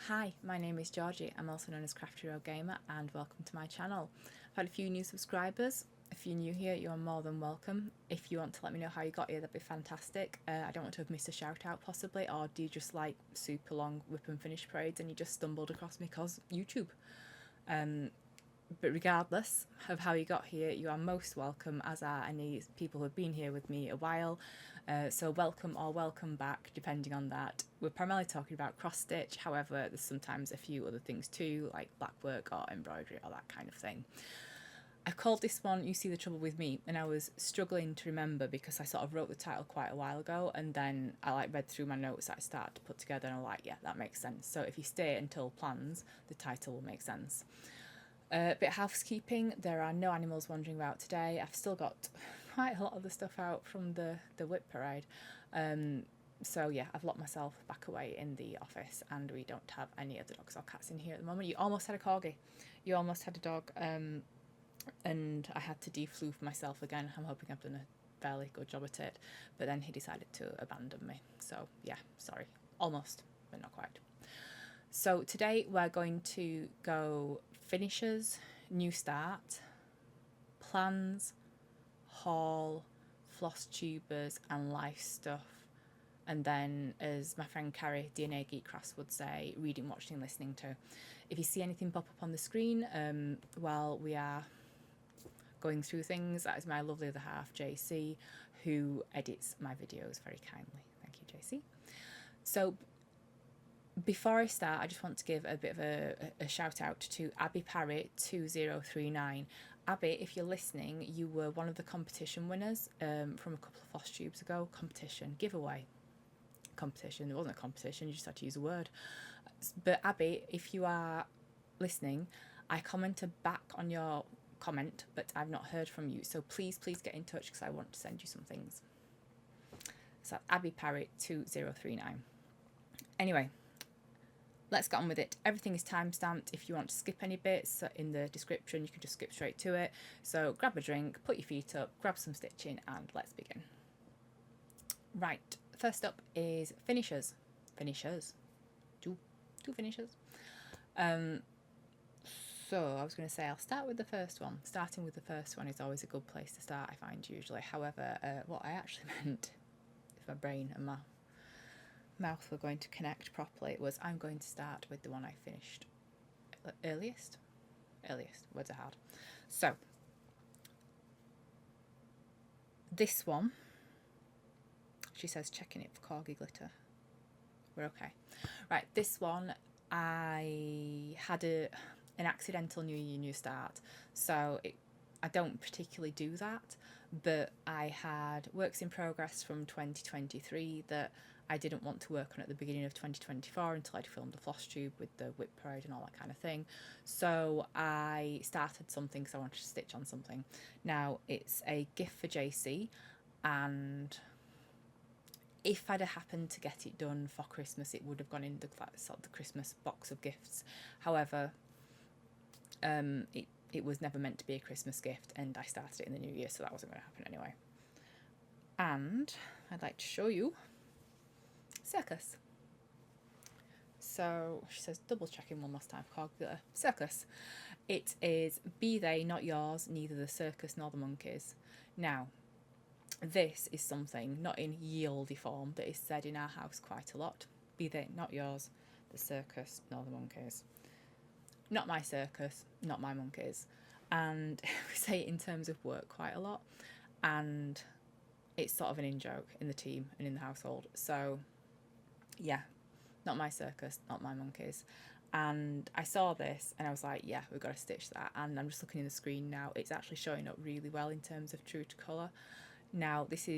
Hi, my name is Georgie. I'm also known as Crafty Gamer, and welcome to my channel. I've had a few new subscribers. If you're new here, you are more than welcome. If you want to let me know how you got here, that'd be fantastic. I don't want to have missed a shout out possibly, or do you just like super long whip and finish parades and you just stumbled across me because YouTube? But regardless of how you got here, you are most welcome, as are any people who have been here with me a while. So welcome or welcome back, depending on that. We're primarily talking about cross stitch, however, there's sometimes a few other things too, like black work or embroidery or that kind of thing. I called this one You See the Trouble With Me, and I was struggling to remember because I sort of wrote the title quite a while ago, and then I read through my notes that I started to put together, and I'm like, yeah, that makes sense. So if you stay until plans, the title will make sense. Bit of housekeeping. There are no animals wandering about today. I've still got quite a lot of the stuff out from the whip parade. So yeah, I've locked myself back away in the office, and we don't have any other dogs or cats in here at the moment. You almost had a corgi. You almost had a dog. And I had to defloof myself again. I'm hoping I've done a fairly good job at it. But then he decided to abandon me. So yeah, sorry. Almost, but not quite. So today we're going to go finishes, new start, plans, haul, Flosstubers and life stuff. And then, as my friend Carrie, DNA Geek Crafts, would say, reading, watching, listening to. If you see anything pop up on the screen while we are going through things, that is my lovely other half, JC, who edits my videos very kindly. Thank you, JC. So before I start, I just want to give a bit of a shout out to Abby Parry 2039. Abby, if you're listening, you were one of the competition winners from a couple of Flosstubes ago. Giveaway. Competition. It wasn't a competition, you just had to use a word. But Abby, if you are listening, I commented back on your comment, but I've not heard from you. So please get in touch because I want to send you some things. So Abby Parry 2039. Anyway, let's get on with it. Everything is time-stamped. If you want to skip any bits in the description, you can just skip straight to it. So grab a drink, put your feet up, grab some stitching, and let's begin. Right, first up is finishers. Two finishers. So I was going to say I'll start with the first one. Starting with the first one is always a good place to start, I find, usually. However, what I actually meant, if my brain and my mouth were going to connect properly, was I'm going to start with the one I finished earliest. Words are hard. So this one, she says checking it for corgi glitter. We're okay. Right, this one I had an accidental New Year, New Start. So I don't particularly do that, but I had works in progress from 2023 that I didn't want to work on at the beginning of 2024 until I'd filmed a Flosstube with the whip parade and all that kind of thing. So I started something because I wanted to stitch on something. Now, it's a gift for JC, and if I'd have happened to get it done for Christmas, it would have gone in the sort of the Christmas box of gifts. However, it was never meant to be a Christmas gift, and I started it in the new year, so that wasn't going to happen anyway. And I'd like to show you circus. So she says, double checking one last time, circus. It is be they not yours, neither the circus nor the monkeys. Now, this is something not in ye olde form that is said in our house quite a lot. Be they not yours, the circus nor the monkeys. Not my circus, not my monkeys. And we say it in terms of work quite a lot, and it's sort of an in-joke in the team and in the household. So yeah, not my circus, not my monkeys. And I saw this and I was like, yeah, we've got to stitch that. And I'm just looking at the screen now, it's actually showing up really well in terms of true to colour. Now this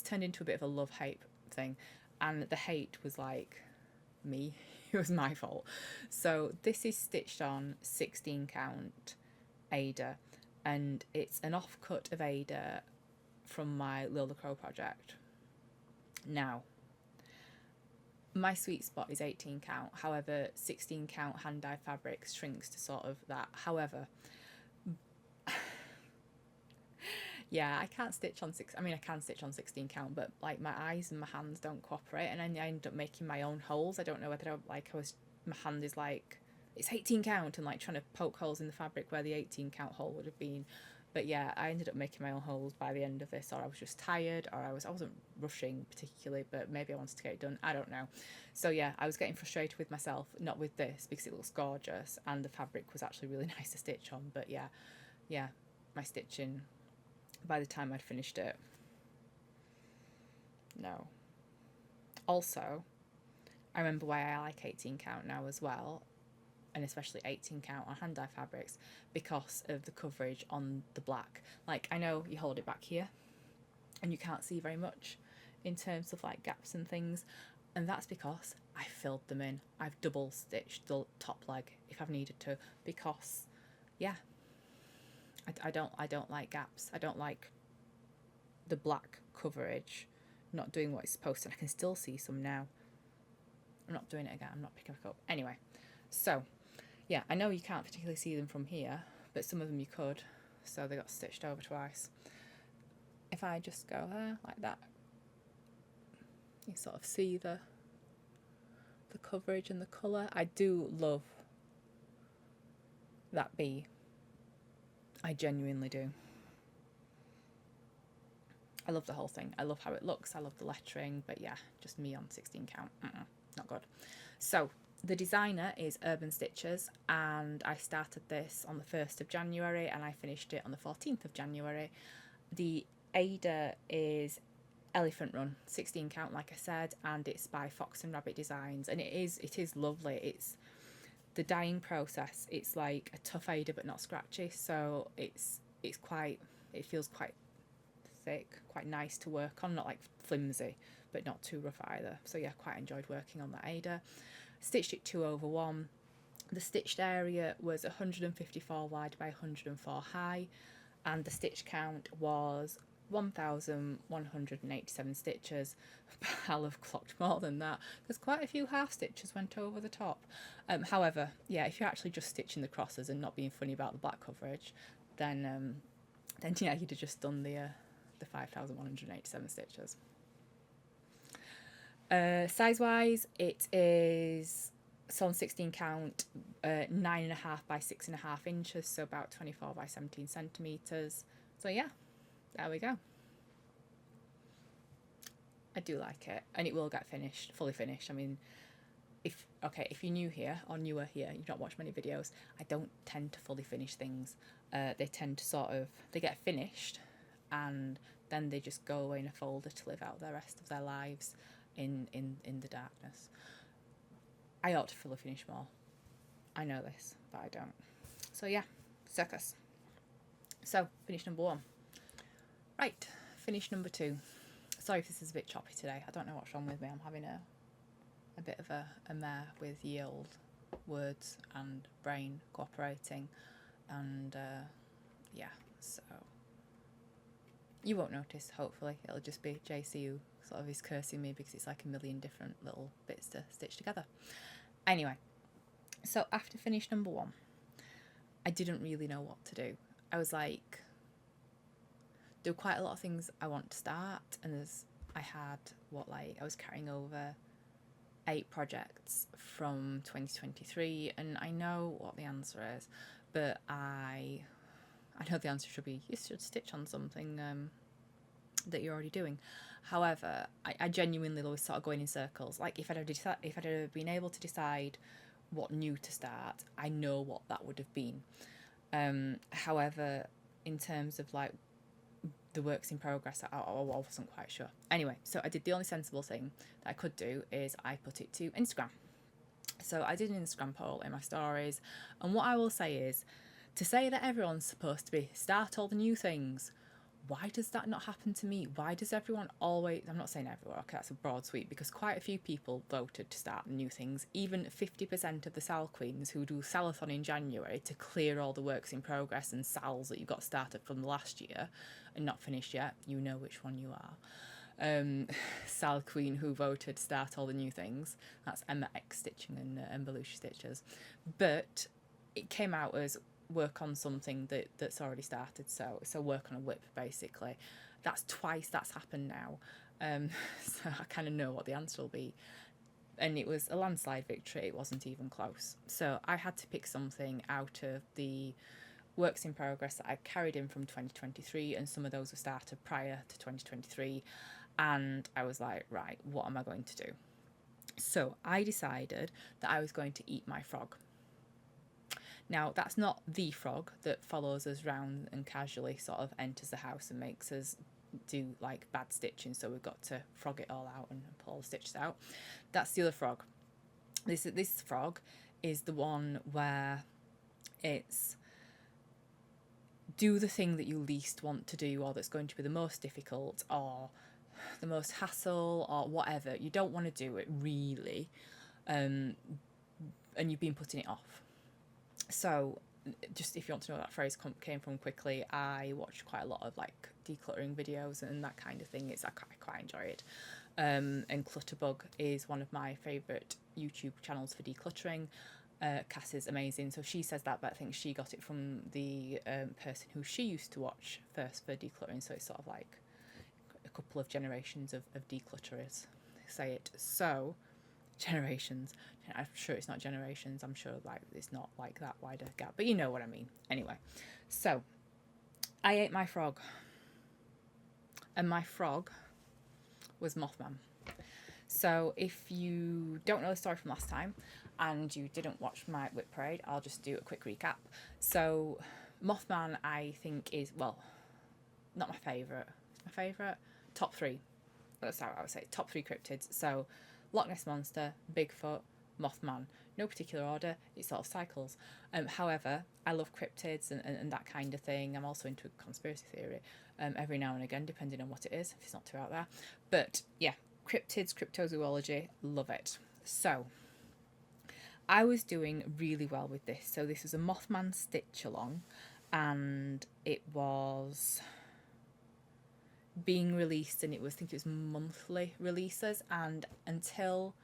turned into a bit of a love-hate thing, and the hate was like me. It was my fault. So this is stitched on 16 count Ada, and it's an offcut of Ada from my Lil the Crow project. Now, my sweet spot is 18 count, however 16 count hand dye fabric shrinks to sort of that. However, Yeah, I can't stitch on I mean, I can stitch on 16 count, but like my eyes and my hands don't cooperate, and I end up making my own holes. I don't know whether my hand is like, it's 18 count and like trying to poke holes in the fabric where the 18 count hole would have been. But yeah, I ended up making my own holes by the end of this, or I was just tired, or I wasn't rushing particularly, but maybe I wanted to get it done. I don't know. So yeah, I was getting frustrated with myself, not with this because it looks gorgeous and the fabric was actually really nice to stitch on. But yeah, my stitching, by the time I'd finished it, no. Also, I remember why I like 18 count now as well, and especially 18 count on hand dye fabrics, because of the coverage on the black. Like, I know you hold it back here and you can't see very much in terms of like gaps and things, and that's because I filled them in. I've double stitched the top leg if I've needed to, because yeah, I don't like gaps. I don't like the black coverage not doing what it's supposed to. And I can still see some now. I'm not doing it again. I'm not picking it up. Anyway, so yeah, I know you can't particularly see them from here, but some of them you could. So they got stitched over twice. If I just go there like that, you sort of see the coverage and the colour. I do love that bee. I genuinely do. I love the whole thing. I love how it looks. I love the lettering. But yeah, just me on 16 count. Not good. So the designer is Urban Stitchers, and I started this on the 1st of January and I finished it on the 14th of January. The Ada is Elephant Run, 16 count like I said, and it's by Fox and Rabbit Designs, and it is lovely. It's the dyeing process, it's like a tough Ada but not scratchy, so it feels quite thick, quite nice to work on, not like flimsy but not too rough either. So yeah, quite enjoyed working on that Ada. Stitched it 2/1. The stitched area was 154 wide by 104 high, and the stitch count was 1,187 stitches. I'll have clocked more than that because quite a few half stitches went over the top. However, yeah, if you're actually just stitching the crosses and not being funny about the black coverage, then yeah, you'd have just done the 5,187 stitches. Size wise, it is on 16 count, 9.5 by 6.5 inches, so about 24 by 17 centimeters. So yeah, there we go. I do like it, and it will get fully finished. I mean, if you're new here or newer here, you've not watched many videos, I don't tend to fully finish things. They tend to they get finished and then they just go away in a folder to live out the rest of their lives in the darkness. I ought to fully finish more. I know this, but I don't. So yeah, circus. So finish number 1. Right, finish number 2. Sorry if this is a bit choppy today. I don't know what's wrong with me. I'm having a bit of a mare with ye old words and brain cooperating, and yeah, so you won't notice, hopefully. It'll just be JC who sort of is cursing me because it's like a million different little bits to stitch together. Anyway, so after finish number 1, I didn't really know what to do. I was like, there were quite a lot of things I want to start, and I was carrying over 8 projects from 2023, and I know what the answer is, but I know the answer should be you should stitch on something that you're already doing. However, I genuinely was sort of going in circles. Like if I'd have been able to decide what new to start, I know what that would have been. However, in terms of like the works in progress, I wasn't quite sure. Anyway, so I did the only sensible thing that I could do is I put it to Instagram. So I did an Instagram poll in my stories, and what I will say is, to say that everyone's supposed to be start all the new things, why does that not happen to me? Why does everyone always, I'm not saying everyone, okay, that's a broad sweep, because quite a few people voted to start new things. Even 50% of the Sal Queens who do Salathon in January to clear all the works in progress and Sals that you got started from last year and not finished yet, you know which one you are. Sal Queen who voted start all the new things, that's Emma X Stitching and Belushi Stitchers. But it came out as work on something that's already started. So work on a whip, basically. That's twice that's happened now. So I kind of know what the answer will be. And it was a landslide victory. It wasn't even close. So I had to pick something out of the works in progress that I carried in from 2023, and some of those were started prior to 2023. And I was like, right, what am I going to do? So I decided that I was going to eat my frog. Now, that's not the frog that follows us round and casually sort of enters the house and makes us do like bad stitching, so we've got to frog it all out and pull all the stitches out. That's the other frog. This frog is the one where it's do the thing that you least want to do, or that's going to be the most difficult, or the most hassle, or whatever. You don't want to do it really, and you've been putting it off. So just if you want to know where that phrase came from quickly, I watched quite a lot of like decluttering videos and that kind of thing. I quite enjoy it. And Clutterbug is one of my favourite YouTube channels for decluttering. Cass is amazing. So she says that, but I think she got it from the person who she used to watch first for decluttering. So it's sort of like a couple of generations of declutterers say it. So generations. I'm sure it's not generations. I'm sure like it's not like that wider gap, but you know what I mean. Anyway, so I ate my frog, and my frog was Mothman. So if you don't know the story from last time and you didn't watch my whip parade, I'll just do a quick recap. So Mothman, I think, is, well, not my favourite. My favourite? Top three. That's how I would say. Top three cryptids. So Loch Ness Monster, Bigfoot, Mothman. No particular order, it sort of cycles. However, I love cryptids and that kind of thing. I'm also into conspiracy theory every now and again, depending on what it is, if it's not too out there. But yeah, cryptids, cryptozoology, love it. So I was doing really well with this. So this was a Mothman stitch along, and it was being released, and I think it was monthly releases, and until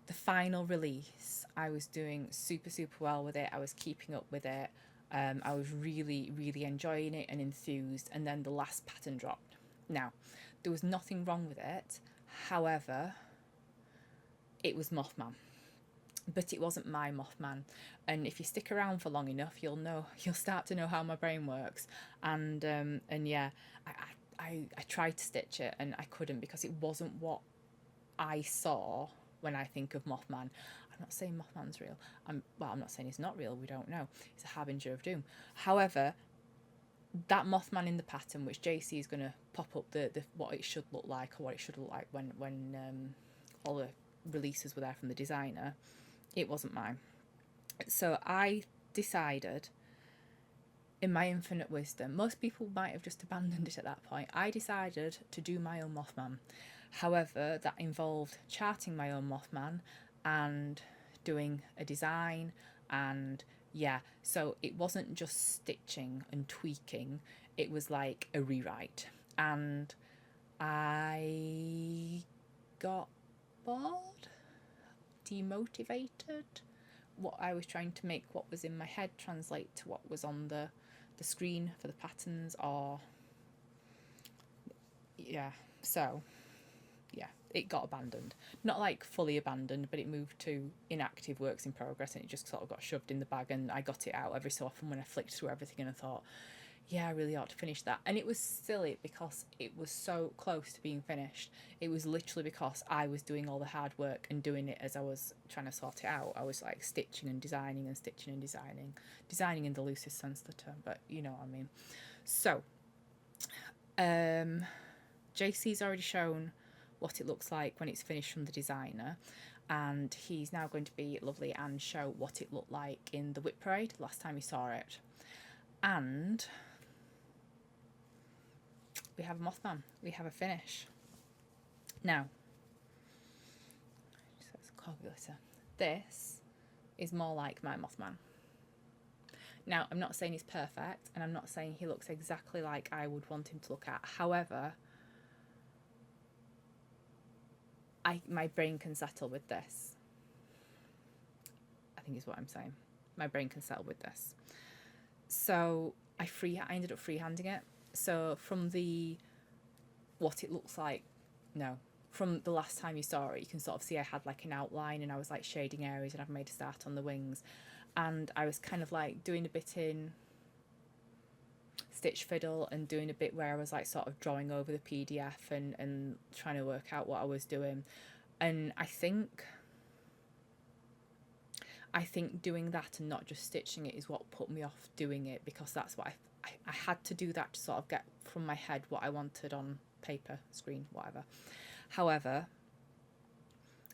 the final release I was doing super well with it. I was keeping up with it. I was really enjoying it and enthused, and then the last pattern dropped. Now, there was nothing wrong with it, however, it was Mothman, but it wasn't my Mothman. And if you stick around for long enough, you'll start to know how my brain works. And yeah, I tried to stitch it and I couldn't, because it wasn't what I saw when I think of Mothman. I'm not saying Mothman's real. I'm not saying he's not real. We don't know. He's a harbinger of doom. However, that Mothman in the pattern, which JC is going to pop up the what it should look like, or what it should look like when all the releases were there from the designer, it wasn't mine. So I decided, in my infinite wisdom, most people might have just abandoned it at that point. I decided to do my own Mothman. However, that involved charting my own Mothman and doing a design, and yeah, so it wasn't just stitching and tweaking, it was like a rewrite. And I got bored, demotivated. What I was trying to make, what was in my head, translate to what was on the screen for the patterns, or yeah, so yeah, it got abandoned. Not like fully abandoned, but it moved to inactive works in progress, and it just sort of got shoved in the bag, and I got it out every so often when I flicked through everything and I thought, yeah, I really ought to finish that. And it was silly because it was so close to being finished. It was literally because I was doing all the hard work and doing it as I was trying to sort it out. I was like stitching and designing and stitching and designing in the loosest sense of the term, but you know what I mean. So JC's already shown what it looks like when it's finished from the designer, and he's now going to be lovely and show what it looked like in the whip parade last time you saw it. And we have a Mothman, we have a finish. Now, this is more like my Mothman. Now, I'm not saying he's perfect, and I'm not saying he looks exactly like I would want him to look at. However, my brain can settle with this, I think is what I'm saying. my brain can settle with this. So I ended up freehanding it. So from what it looks like, no, from the last time you saw it, you can sort of see I had like an outline, and I was like shading areas, and I've made a start on the wings, and I was kind of like doing a bit in Stitch Fiddle and doing a bit where I was like sort of drawing over the PDF and trying to work out what I was doing. And I think doing that and not just stitching it is what put me off doing it, because that's what I had to do that to sort of get from my head what I wanted on paper, screen, whatever. However,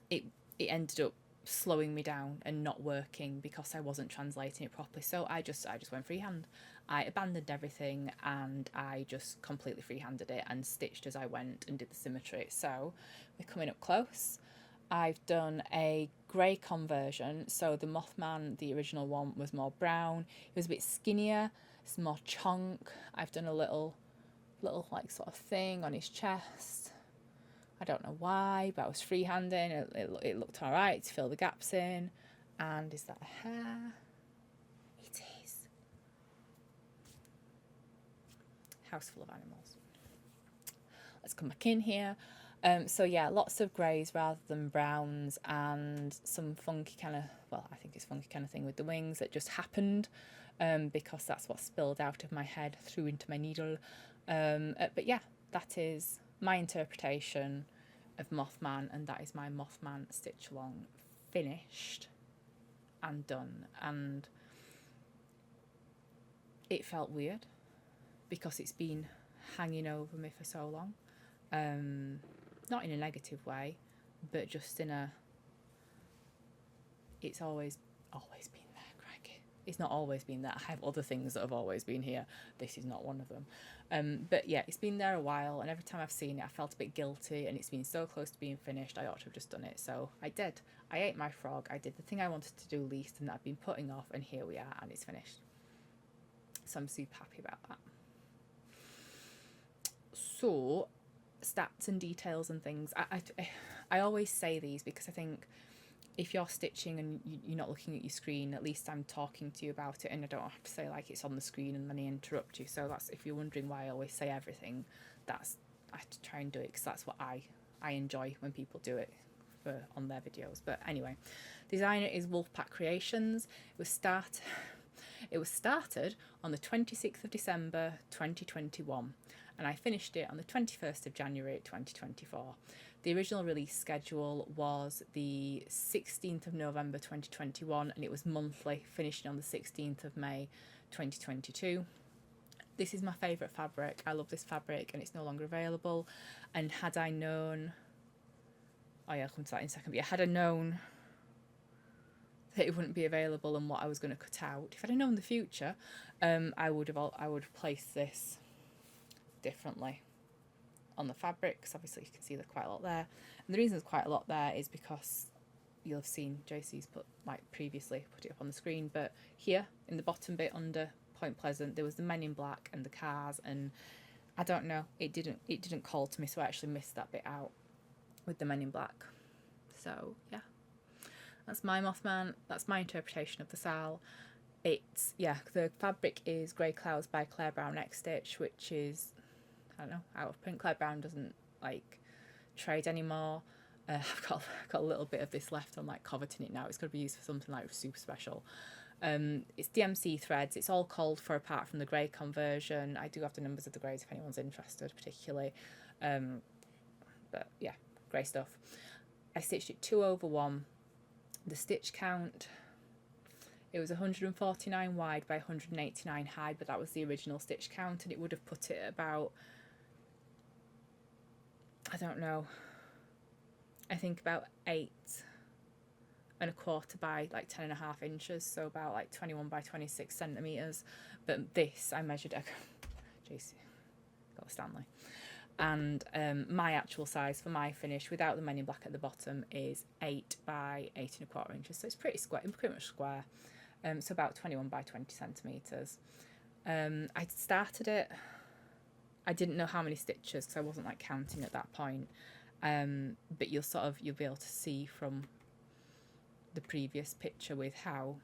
it ended up slowing me down and not working because I wasn't translating it properly. So I just went freehand. I abandoned everything and I just completely freehanded it and stitched as I went and did the symmetry. So we're coming up close. I've done a grey conversion. So the Mothman, the original one, was more brown. It was a bit skinnier. It's more chunk. I've done a little like sort of thing on his chest. I don't know why, but I was freehanding. It looked all right to fill the gaps in. And is that a hair? It is. House full of animals. Let's come back in here. So yeah, lots of greys rather than browns, and some funky kind of, well, I think it's funky kind of thing with the wings that just happened, because that's what spilled out of my head through into my needle. But yeah, that is my interpretation of Mothman, and that is my Mothman stitch along finished and done. And it felt weird because it's been hanging over me for so long. Not in a negative way, but just in a, it's always been there, crikey. It's not always been there. I have other things that have always been here. This is not one of them. But yeah, it's been there a while, and every time I've seen it, I felt a bit guilty, and it's been so close to being finished. I ought to have just done it. So I did. I ate my frog. I did the thing I wanted to do least, and that I've been putting off, and here we are, and it's finished. So I'm super happy about that. So stats and details and things, I always say these because I think if you're stitching and you're not looking at your screen, at least I'm talking to you about it, and I don't have to say like it's on the screen and then I interrupt you. So that's, if you're wondering why I always say everything, that's, I have to try and do it because that's what I enjoy when people do it on their videos. But anyway, designer is Wolfpack Creations. It was started on the 26th of December 2021, and I finished it on the 21st of January 2024. The original release schedule was the 16th of November 2021, and it was monthly, finishing on the 16th of May 2022. This is my favourite fabric. I love this fabric, and it's no longer available. And had I known, oh yeah, I'll come to that in a second, but yeah, had I known that it wouldn't be available and what I was going to cut out, if I'd have known the future, I would have placed this differently on the fabrics. Obviously you can see there's quite a lot there, and the reason there's quite a lot there is because you'll have seen JC's previously put it up on the screen, but here in the bottom bit under Point Pleasant there was the Men in Black and the cars, and I don't know, it didn't call to me, so I actually missed that bit out with the Men in Black. So yeah, that's my Mothman. That's my interpretation of the Sal. It's, yeah, the fabric is Grey Clouds by Claire Brown X Stitch, which is, I don't know, out of print. Claire Brown doesn't like trade anymore. I've got a little bit of this left. I'm like coveting it now. It's going to be used for something like super special. It's DMC threads. It's all called for apart from the grey conversion. I do have the numbers of the greys if anyone's interested particularly. But yeah, grey stuff. I stitched it 2/1. The stitch count, it was 149 wide by 189 high, but that was the original stitch count, and it would have put it about, I don't know, I think about 8¼ by like 10.5 inches, so about like 21 by 26 centimetres. But this I measured, JC, got a Stanley. And my actual size for my finish without the Men in Black at the bottom is 8 by 8¼ inches, so it's pretty square, pretty much square. So about 21 by 20 centimetres. I started it, I didn't know how many stitches because I wasn't like counting at that point, but you'll be able to see from the previous picture with how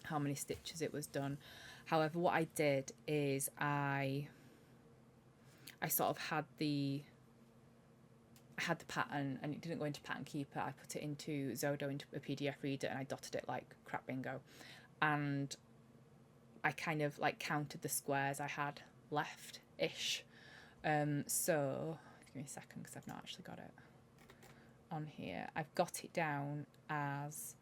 how many stitches it was done. However, what I did is I sort of had the pattern, and it didn't go into Pattern Keeper. I put it into Zodo, into a PDF reader, and I dotted it like crap bingo. And I kind of like counted the squares I had left-ish. So give me a second, because I've not actually got it on here. I've got it down as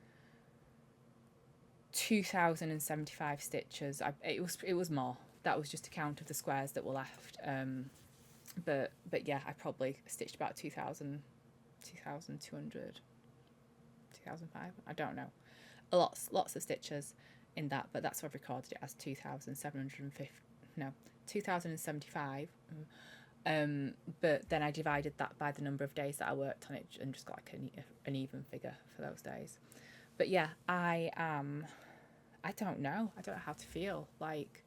2,075 stitches. It was more. That was just a count of the squares that were left. But yeah, I probably stitched about 2,000, 2,200, 2,005. I don't know. Lots of stitches in that, but that's what I've recorded it as 2,075. But then I divided that by the number of days that I worked on it and just got like an even figure for those days. But yeah, I don't know how to feel. Like,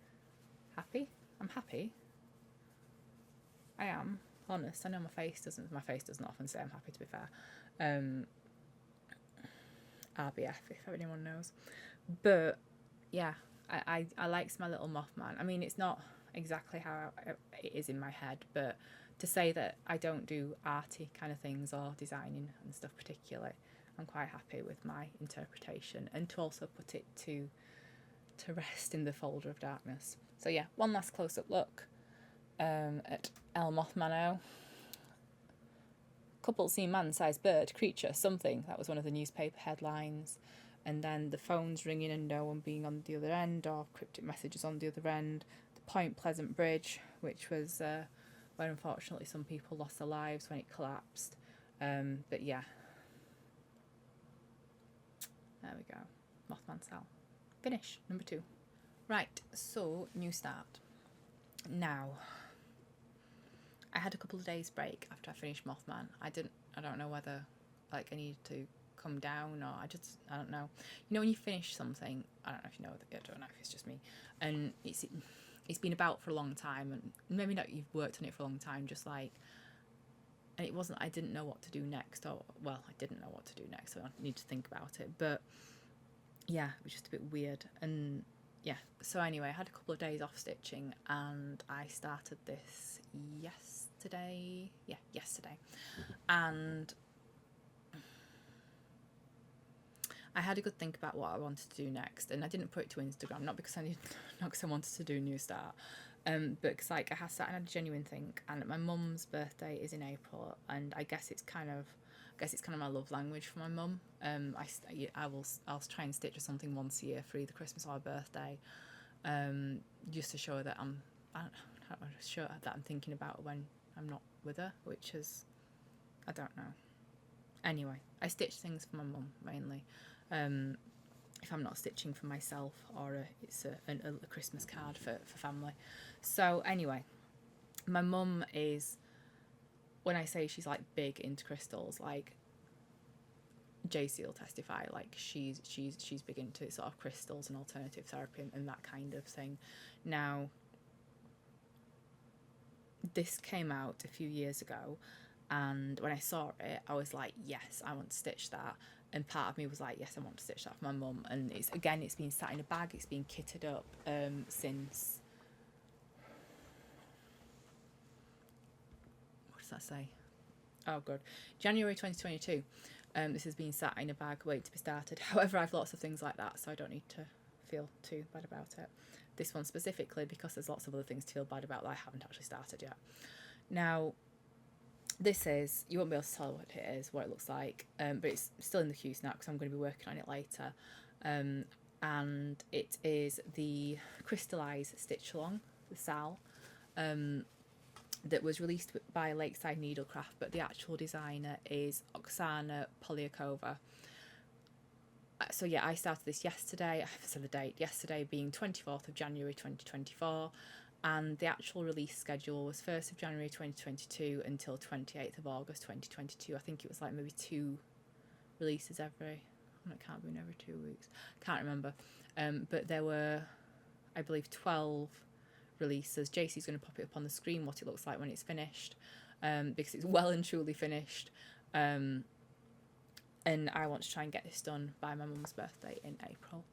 happy? I'm happy. I am honest. I know my face doesn't often say I'm happy, to be fair. RBF, if anyone knows. But yeah, I likes my little Mothman. I mean, it's not exactly how it is in my head, but to say that I don't do arty kind of things or designing and stuff particularly, I'm quite happy with my interpretation, and to also put it to rest in the folder of darkness. So yeah, one last close-up look at El Mothmano. Couple seen man-sized bird, creature, something. That was one of the newspaper headlines. And then the phones ringing and no one being on the other end, or cryptic messages on the other end. The Point Pleasant Bridge, which was where unfortunately some people lost their lives when it collapsed. But yeah, there we go. Mothman Cell. Finish, number 2. Right, so new start. Now, I had a couple of days break after I finished Mothman. I don't know whether like I needed to come down, or I don't know. You know, when you finish something, I don't know if you know, I don't know if it's just me, and it's been about for a long time, and maybe not you've worked on it for a long time, just like, and it wasn't, I didn't know what to do next, or, well, I didn't know what to do next, so I need to think about it, but yeah, it was just a bit weird. And yeah, so anyway, I had a couple of days off stitching, and I started this yesterday, and I had a good think about what I wanted to do next, and I didn't put it to Instagram, not because I wanted to do a new start, but because like I had a genuine think, and my mum's birthday is in April, and I guess it's kind of my love language for my mum. I'll try and stitch her something once a year for either Christmas or her birthday, just to show that I'm thinking about her when I'm not with her, which is, I don't know. Anyway, I stitch things for my mum mainly. If I'm not stitching for myself, or it's a Christmas card for family. So anyway, my mum is, when I say she's like big into crystals, like JC will testify, like she's big into sort of crystals and alternative therapy and that kind of thing. Now, this came out a few years ago, and when I saw it, I was like, yes, I want to stitch that. And part of me was like, yes, I want to stitch that for my mum. And it's been sat in a bag, it's been kitted up since, what does that say? Oh, good. January 2022. This has been sat in a bag waiting to be started. However, I have lots of things like that, so I don't need to feel too bad about it. This one specifically, because there's lots of other things to feel bad about that I haven't actually started yet. Now, this is, you won't be able to tell what it is, what it looks like, but it's still in the queue now because I'm going to be working on it later. And it is the crystallised stitch along, the SAL, that was released by Lakeside Needlecraft, but the actual designer is Oksana Polyakova. So yeah, I started this yesterday. I haven't said the date. Yesterday being 24th of January 2024, and the actual release schedule was 1st of January 2022 until 28th of August 2022. I think it was like maybe 2 releases every, it can't be every 2 weeks, can't remember. But there were, I believe, 12 releases. JC's going to pop it up on the screen what it looks like when it's finished, because it's well and truly finished. And I want to try and get this done by my mum's birthday in April.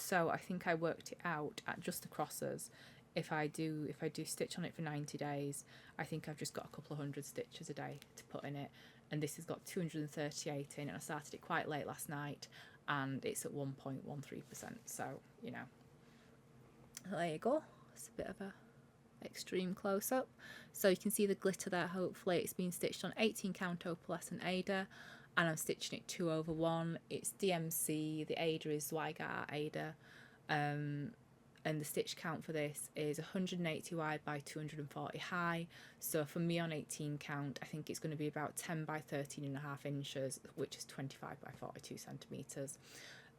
So I think I worked it out at just the crosses. If I do stitch on it for 90 days, I think I've just got a couple of hundred stitches a day to put in it. And this has got 238 in, and I started it quite late last night, and it's at 1.13%. So, you know, there you go. It's a bit of a extreme close-up. So you can see the glitter there. Hopefully it's been stitched on 18 count opalescent Ada, and I'm stitching it 2/1. It's DMC. The Ada is Zweigart Ada. And the stitch count for this is 180 wide by 240 high. So for me on 18 count, I think it's going to be about 10 by 13.5 inches, which is 25 by 42 centimetres.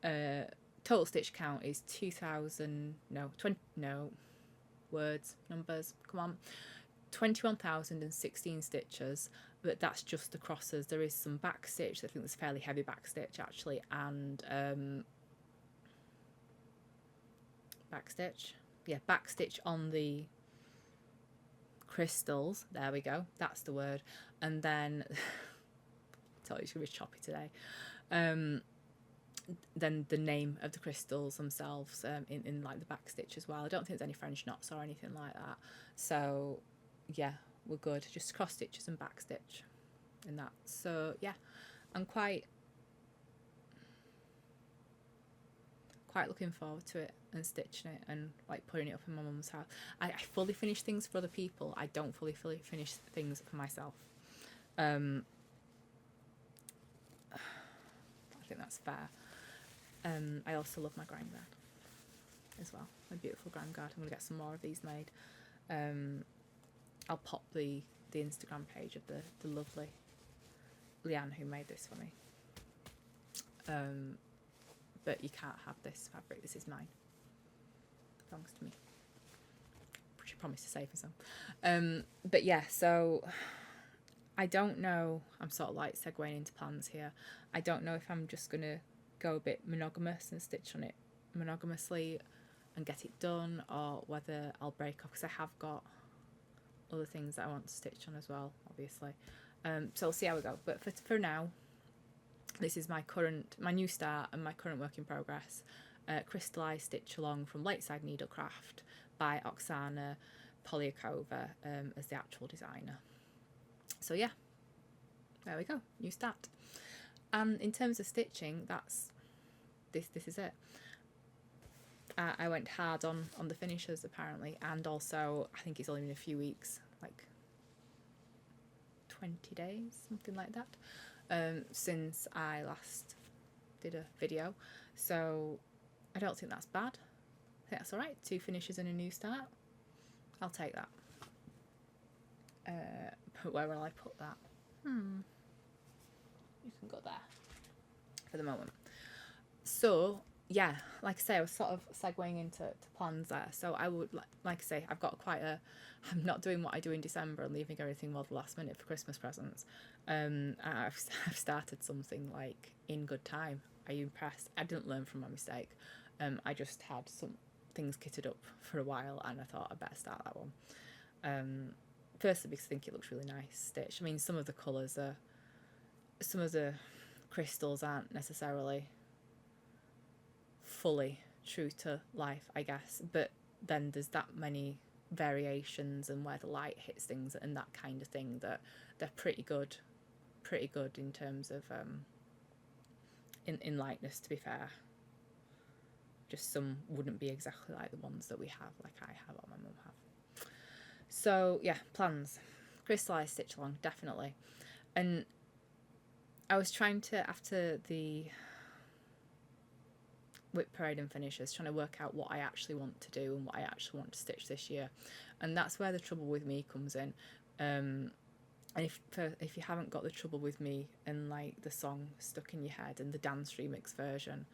Total stitch count is 21,016 stitches, but that's just the crosses. There is some back stitch. I think there's fairly heavy back stitch actually, and back stitch on the crystals. There we go, that's the word. And then I told you it's gonna be choppy today. Then the name of the crystals themselves in like the back stitch as well. I don't think there's any French knots or anything like that, so yeah, we're good. Just cross stitches and back stitch in that. So yeah, I'm quite looking forward to it and stitching it and like putting it up in my mum's house. I fully finish things for other people. I don't fully finish things for myself. I think that's fair. I also love my grand guard as well. My beautiful grand guard. I'm gonna get some more of these made. I'll pop the Instagram page of the lovely Leanne who made this for me. But you can't have this fabric. This is mine. It belongs to me. She promised to save me some. But yeah, so I don't know. I'm sort of like segueing into plans here. I don't know if I'm just going to go a bit monogamous and stitch on it monogamously and get it done, or whether I'll break off, because I have got other things that I want to stitch on as well, obviously. So we'll see how we go. But for now, this is my new start and my current work in progress. Crystallised Stitch Along from Lakeside Needlecraft by Oksana Polyakova as the actual designer. So yeah, there we go, new start. And in terms of stitching, that's this is it. I went hard on the finishers apparently, and also I think it's only been a few weeks, like 20 days, something like that, since I last did a video, so I don't think that's bad. I think that's alright. 2 finishes and a new start. I'll take that. But where will I put that? You can go there for the moment. So yeah, like I say, I was sort of segueing into plans there. So I would like I say, I've got quite a. I'm not doing what I do in December and leaving everything well the last minute for Christmas presents. I've started something like in good time. Are you impressed? I didn't learn from my mistake. I just had some things kitted up for a while, and I thought I'd better start that one. Firstly, because I think it looks really nice stitched. I mean, some of the colours are, some of the crystals aren't necessarily fully true to life, I guess, but then there's that many variations and where the light hits things and that kind of thing that they're pretty good in terms of in lightness, to be fair. Just some wouldn't be exactly like the ones that we have, like I have or my mum have. So yeah, plans. Crystallised Stitch Along, definitely. And I was trying to, after the Whip Parade and finishes, trying to work out what I actually want to do and what I actually want to stitch this year. And that's where the trouble with me comes in. And if you haven't got the trouble with me and like the song stuck in your head and the dance remix version,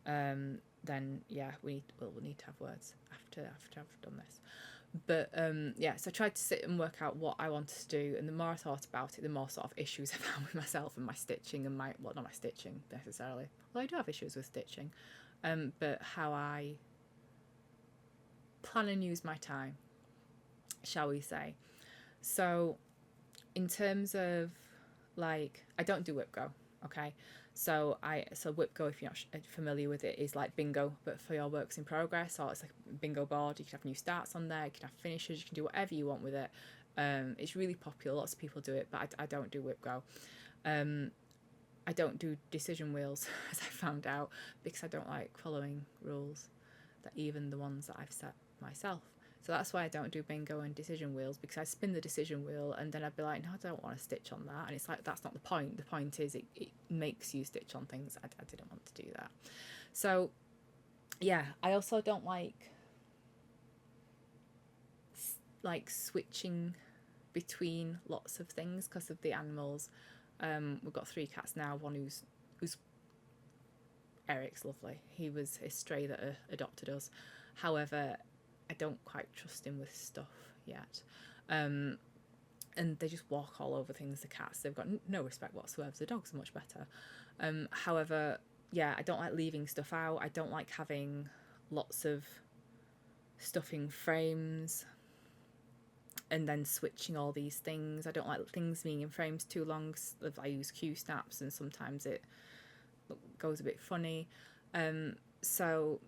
then yeah, we'll need to have words after I've done this. But yeah, so I tried to sit and work out what I wanted to do, and the more I thought about it, the more sort of issues I found with myself and my stitching and my, well, not my stitching necessarily, well, I do have issues with stitching, but how I plan and use my time, shall we say. So in terms of, like, I don't do whip go. Okay, so Whipgo, if you're not familiar with it, is like bingo, but for your works in progress, or it's like a bingo board. You can have new starts on there, you can have finishes, you can do whatever you want with it. It's really popular, lots of people do it, but I don't do Whipgo. I don't do decision wheels, as I found out, because I don't like following rules, that even the ones that I've set myself. So that's why I don't do bingo and decision wheels, because I spin the decision wheel and then I'd be like, no, I don't want to stitch on that. And it's like, that's not the point. The point is it makes you stitch on things. I didn't want to do that. So yeah, I also don't like switching between lots of things because of the animals. We've got 3 cats now. One who's Eric's lovely. He was a stray that adopted us. However, I don't quite trust him with stuff yet. And they just walk all over things, the cats. They've got no respect whatsoever. The dogs are much better. However, yeah, I don't like leaving stuff out. I don't like having lots of stuff in frames and then switching all these things. I don't like things being in frames too long. I use Q snaps and sometimes it goes a bit funny. So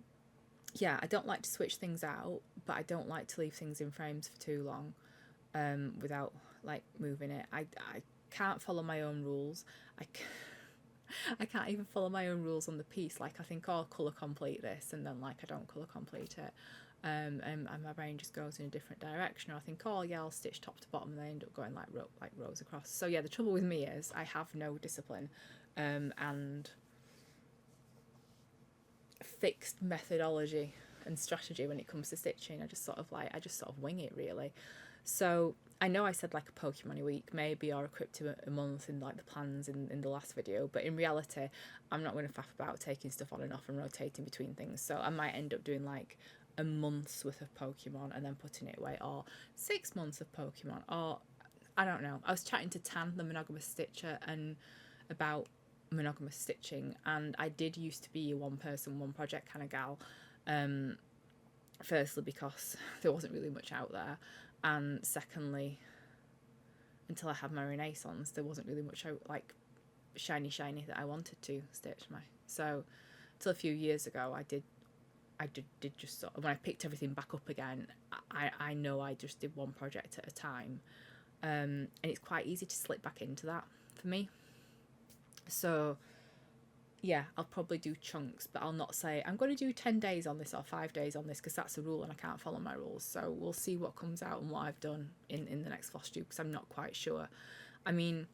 yeah, I don't like to switch things out, but I don't like to leave things in frames for too long without like moving it. I can't follow my own rules. I can't even follow my own rules on the piece. Like I think, oh, I'll colour complete this, and then like I don't colour complete it. And my brain just goes in a different direction. Or I think, oh yeah, I'll stitch top to bottom, and I end up going like rows across. So yeah, the trouble with me is I have no discipline and fixed methodology and strategy when it comes to stitching. I just sort of wing it really. So I know I said like a Pokemon a week maybe, or a crypto a month in like the plans in the last video, but in reality I'm not going to faff about taking stuff on and off and rotating between things. So I might end up doing like a month's worth of Pokemon and then putting it away, or 6 months of Pokemon, or I don't know. I was chatting to Tan, the monogamous stitcher, and about monogamous stitching, and I did used to be a one person one project kind of gal, firstly because there wasn't really much out there, and secondly until I had my Renaissance there wasn't really much out like shiny that I wanted to stitch so until a few years ago I did just sort of, when I picked everything back up again, I know I just did one project at a time, and it's quite easy to slip back into that for me. So yeah, I'll probably do chunks, but I'll not say I'm going to do 10 days on this or 5 days on this, because that's a rule and I can't follow my rules. So we'll see what comes out and what I've done in the next Flosstube, because I'm not quite sure. I mean,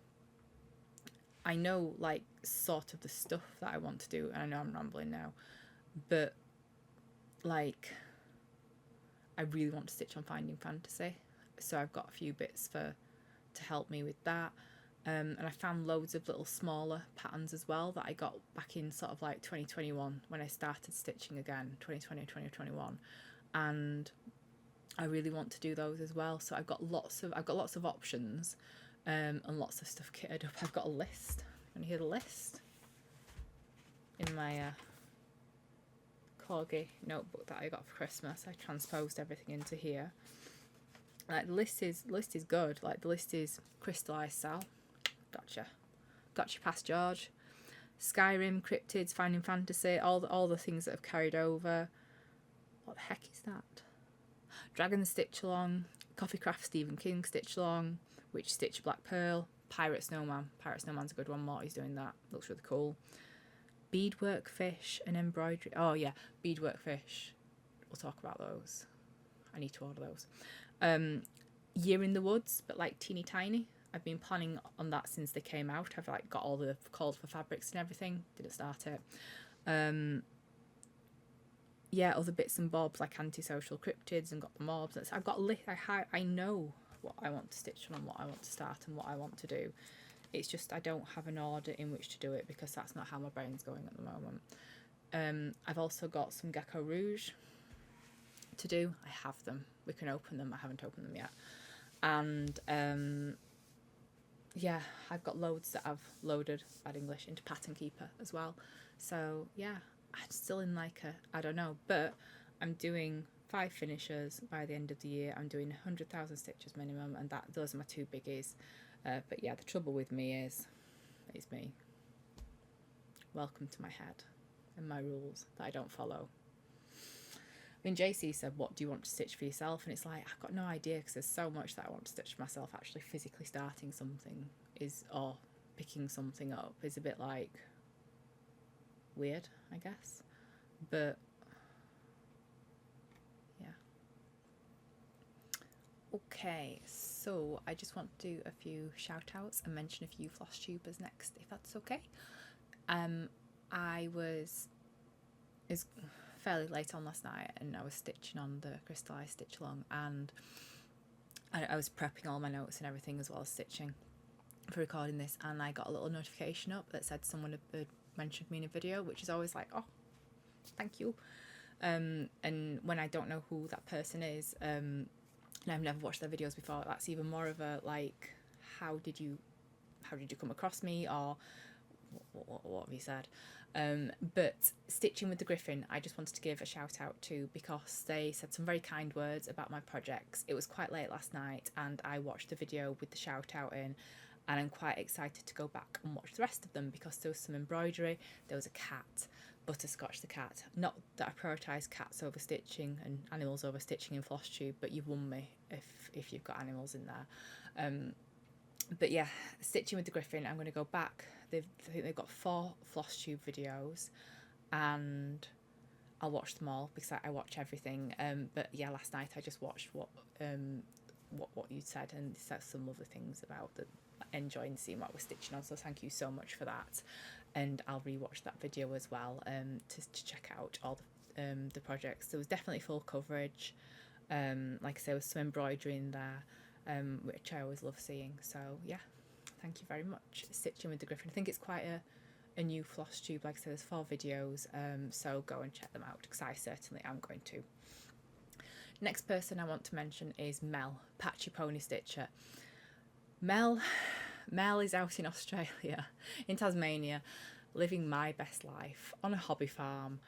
I know like sort of the stuff that I want to do, and I know I'm rambling now, but like I really want to stitch on Finding Fantasy, so I've got a few bits to help me with that. And I found loads of little smaller patterns as well that I got back in sort of like 2021 when I started stitching again, 2020 2021, and I really want to do those as well. So I've got lots of options, and lots of stuff kitted up. I've got a list. You want to hear the list? In my corgi notebook that I got for Christmas, I transposed everything into here. Like the list is good. Like the list is crystallized cell. Gotcha past George. Skyrim, cryptids, Finding Fantasy, all the things that have carried over. What the heck is that? Dragon Stitch Along, Coffee Craft Stephen King Stitch Along, Witch Stitch Black Pearl, Pirate Snowman. Pirate Snowman's a good one. Morty's doing that. Looks really cool. Beadwork Fish and Embroidery. Oh yeah, Beadwork Fish. We'll talk about those. I need to order those. Year in the Woods, but like teeny tiny. I've been planning on that since they came out. I've like got all the calls for fabrics and everything. Didn't start it. Yeah, other bits and bobs like antisocial cryptids and got the mobs. I've got a list. I know what I want to stitch on and what I want to start and what I want to do. It's just I don't have an order in which to do it, because that's not how my brain's going at the moment. I've also got some Gecko Rouge to do. I have them. We can open them. I haven't opened them yet. And yeah, I've got loads that I've loaded, bad English, into Pattern Keeper as well. So yeah, I'm still in like I don't know, but I'm doing 5 finishers by the end of the year. I'm doing 100,000 stitches minimum, and those are my 2 biggies. But yeah, the trouble with me is me. welcome to my head and my rules that I don't follow. I mean, JC said, what do you want to stitch for yourself? And it's like, I've got no idea, because there's so much that I want to stitch for myself. Actually physically starting something or picking something up is a bit like weird, I guess. But yeah. Okay, so I just want to do a few shout outs and mention a few Flosstubers next, if that's okay. It's fairly late on last night, and I was stitching on the crystallized stitch along, and I was prepping all my notes and everything as well as stitching for recording this, and I got a little notification up that said someone had mentioned me in a video, which is always like, oh, thank you. And when I don't know who that person is, and I've never watched their videos before, that's even more of a like, how did you come across me, or what have you said? But Stitching with the Griffin, I just wanted to give a shout out to, because they said some very kind words about my projects. It was quite late last night and I watched the video with the shout out in, and I'm quite excited to go back and watch the rest of them, because there was some embroidery, there was a cat, Butterscotch the cat. Not that I prioritise cats over stitching and animals over stitching in Flosstube, but you've won me if you've got animals in there. But yeah, Stitching with the Griffin, I'm going to go back. I think they've got 4 Flosstube videos, and I'll watch them all because I watch everything. But yeah, last night I just watched what you said, and said some other things about enjoying seeing what we're stitching on. So thank you so much for that, and I'll rewatch that video as well to check out all the projects. There was definitely full coverage. Like I say, there was some embroidery in there, which I always love seeing. So yeah, thank you very much. Stitching with the Griffin. I think it's quite a new Flosstube. Like I said, there's 4 videos, so go and check them out, because I certainly am going to. Next person I want to mention is Mel, Patchy Pony Stitcher. Mel is out in Australia, in Tasmania, living my best life on a hobby farm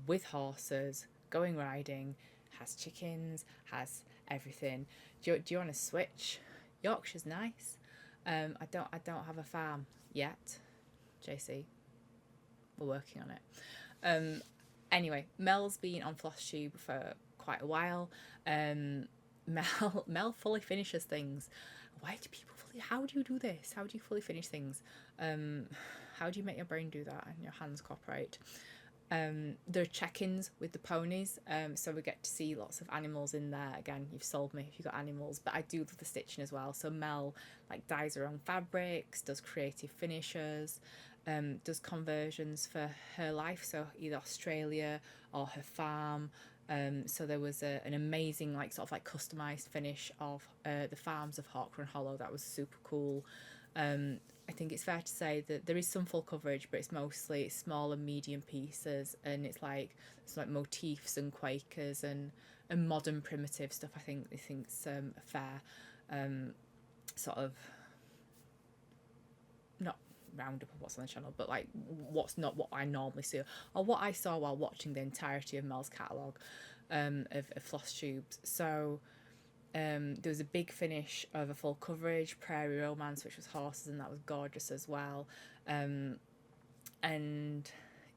with horses, going riding, has chickens, has everything. Do you want to switch? Yorkshire's nice. I don't have a farm yet, JC. We're working on it. Anyway, Mel's been on Flosstube for quite a while. Mel fully finishes things. Why do people how do you do this? How do you fully finish things? How do you make your brain do that and your hands cooperate? There are check-ins with the ponies, so we get to see lots of animals in there. Again, you've sold me if you've got animals, but I do love the stitching as well. So Mel like dyes her own fabrics, does creative finishes, does conversions for her life, so either Australia or her farm. So there was an amazing like sort of like customized finish of the farms of Hawkrun Hollow. That was super cool. I think it's fair to say that there is some full coverage, but it's mostly small and medium pieces, and it's like motifs and Quakers and modern primitive stuff. I think it's fair, sort of not roundup of what's on the channel, but like what's not what I normally see, or what I saw while watching the entirety of Mel's catalogue of Flosstubes. So there was a big finish of a full coverage, Prairie Romance, which was horses, and that was gorgeous as well. And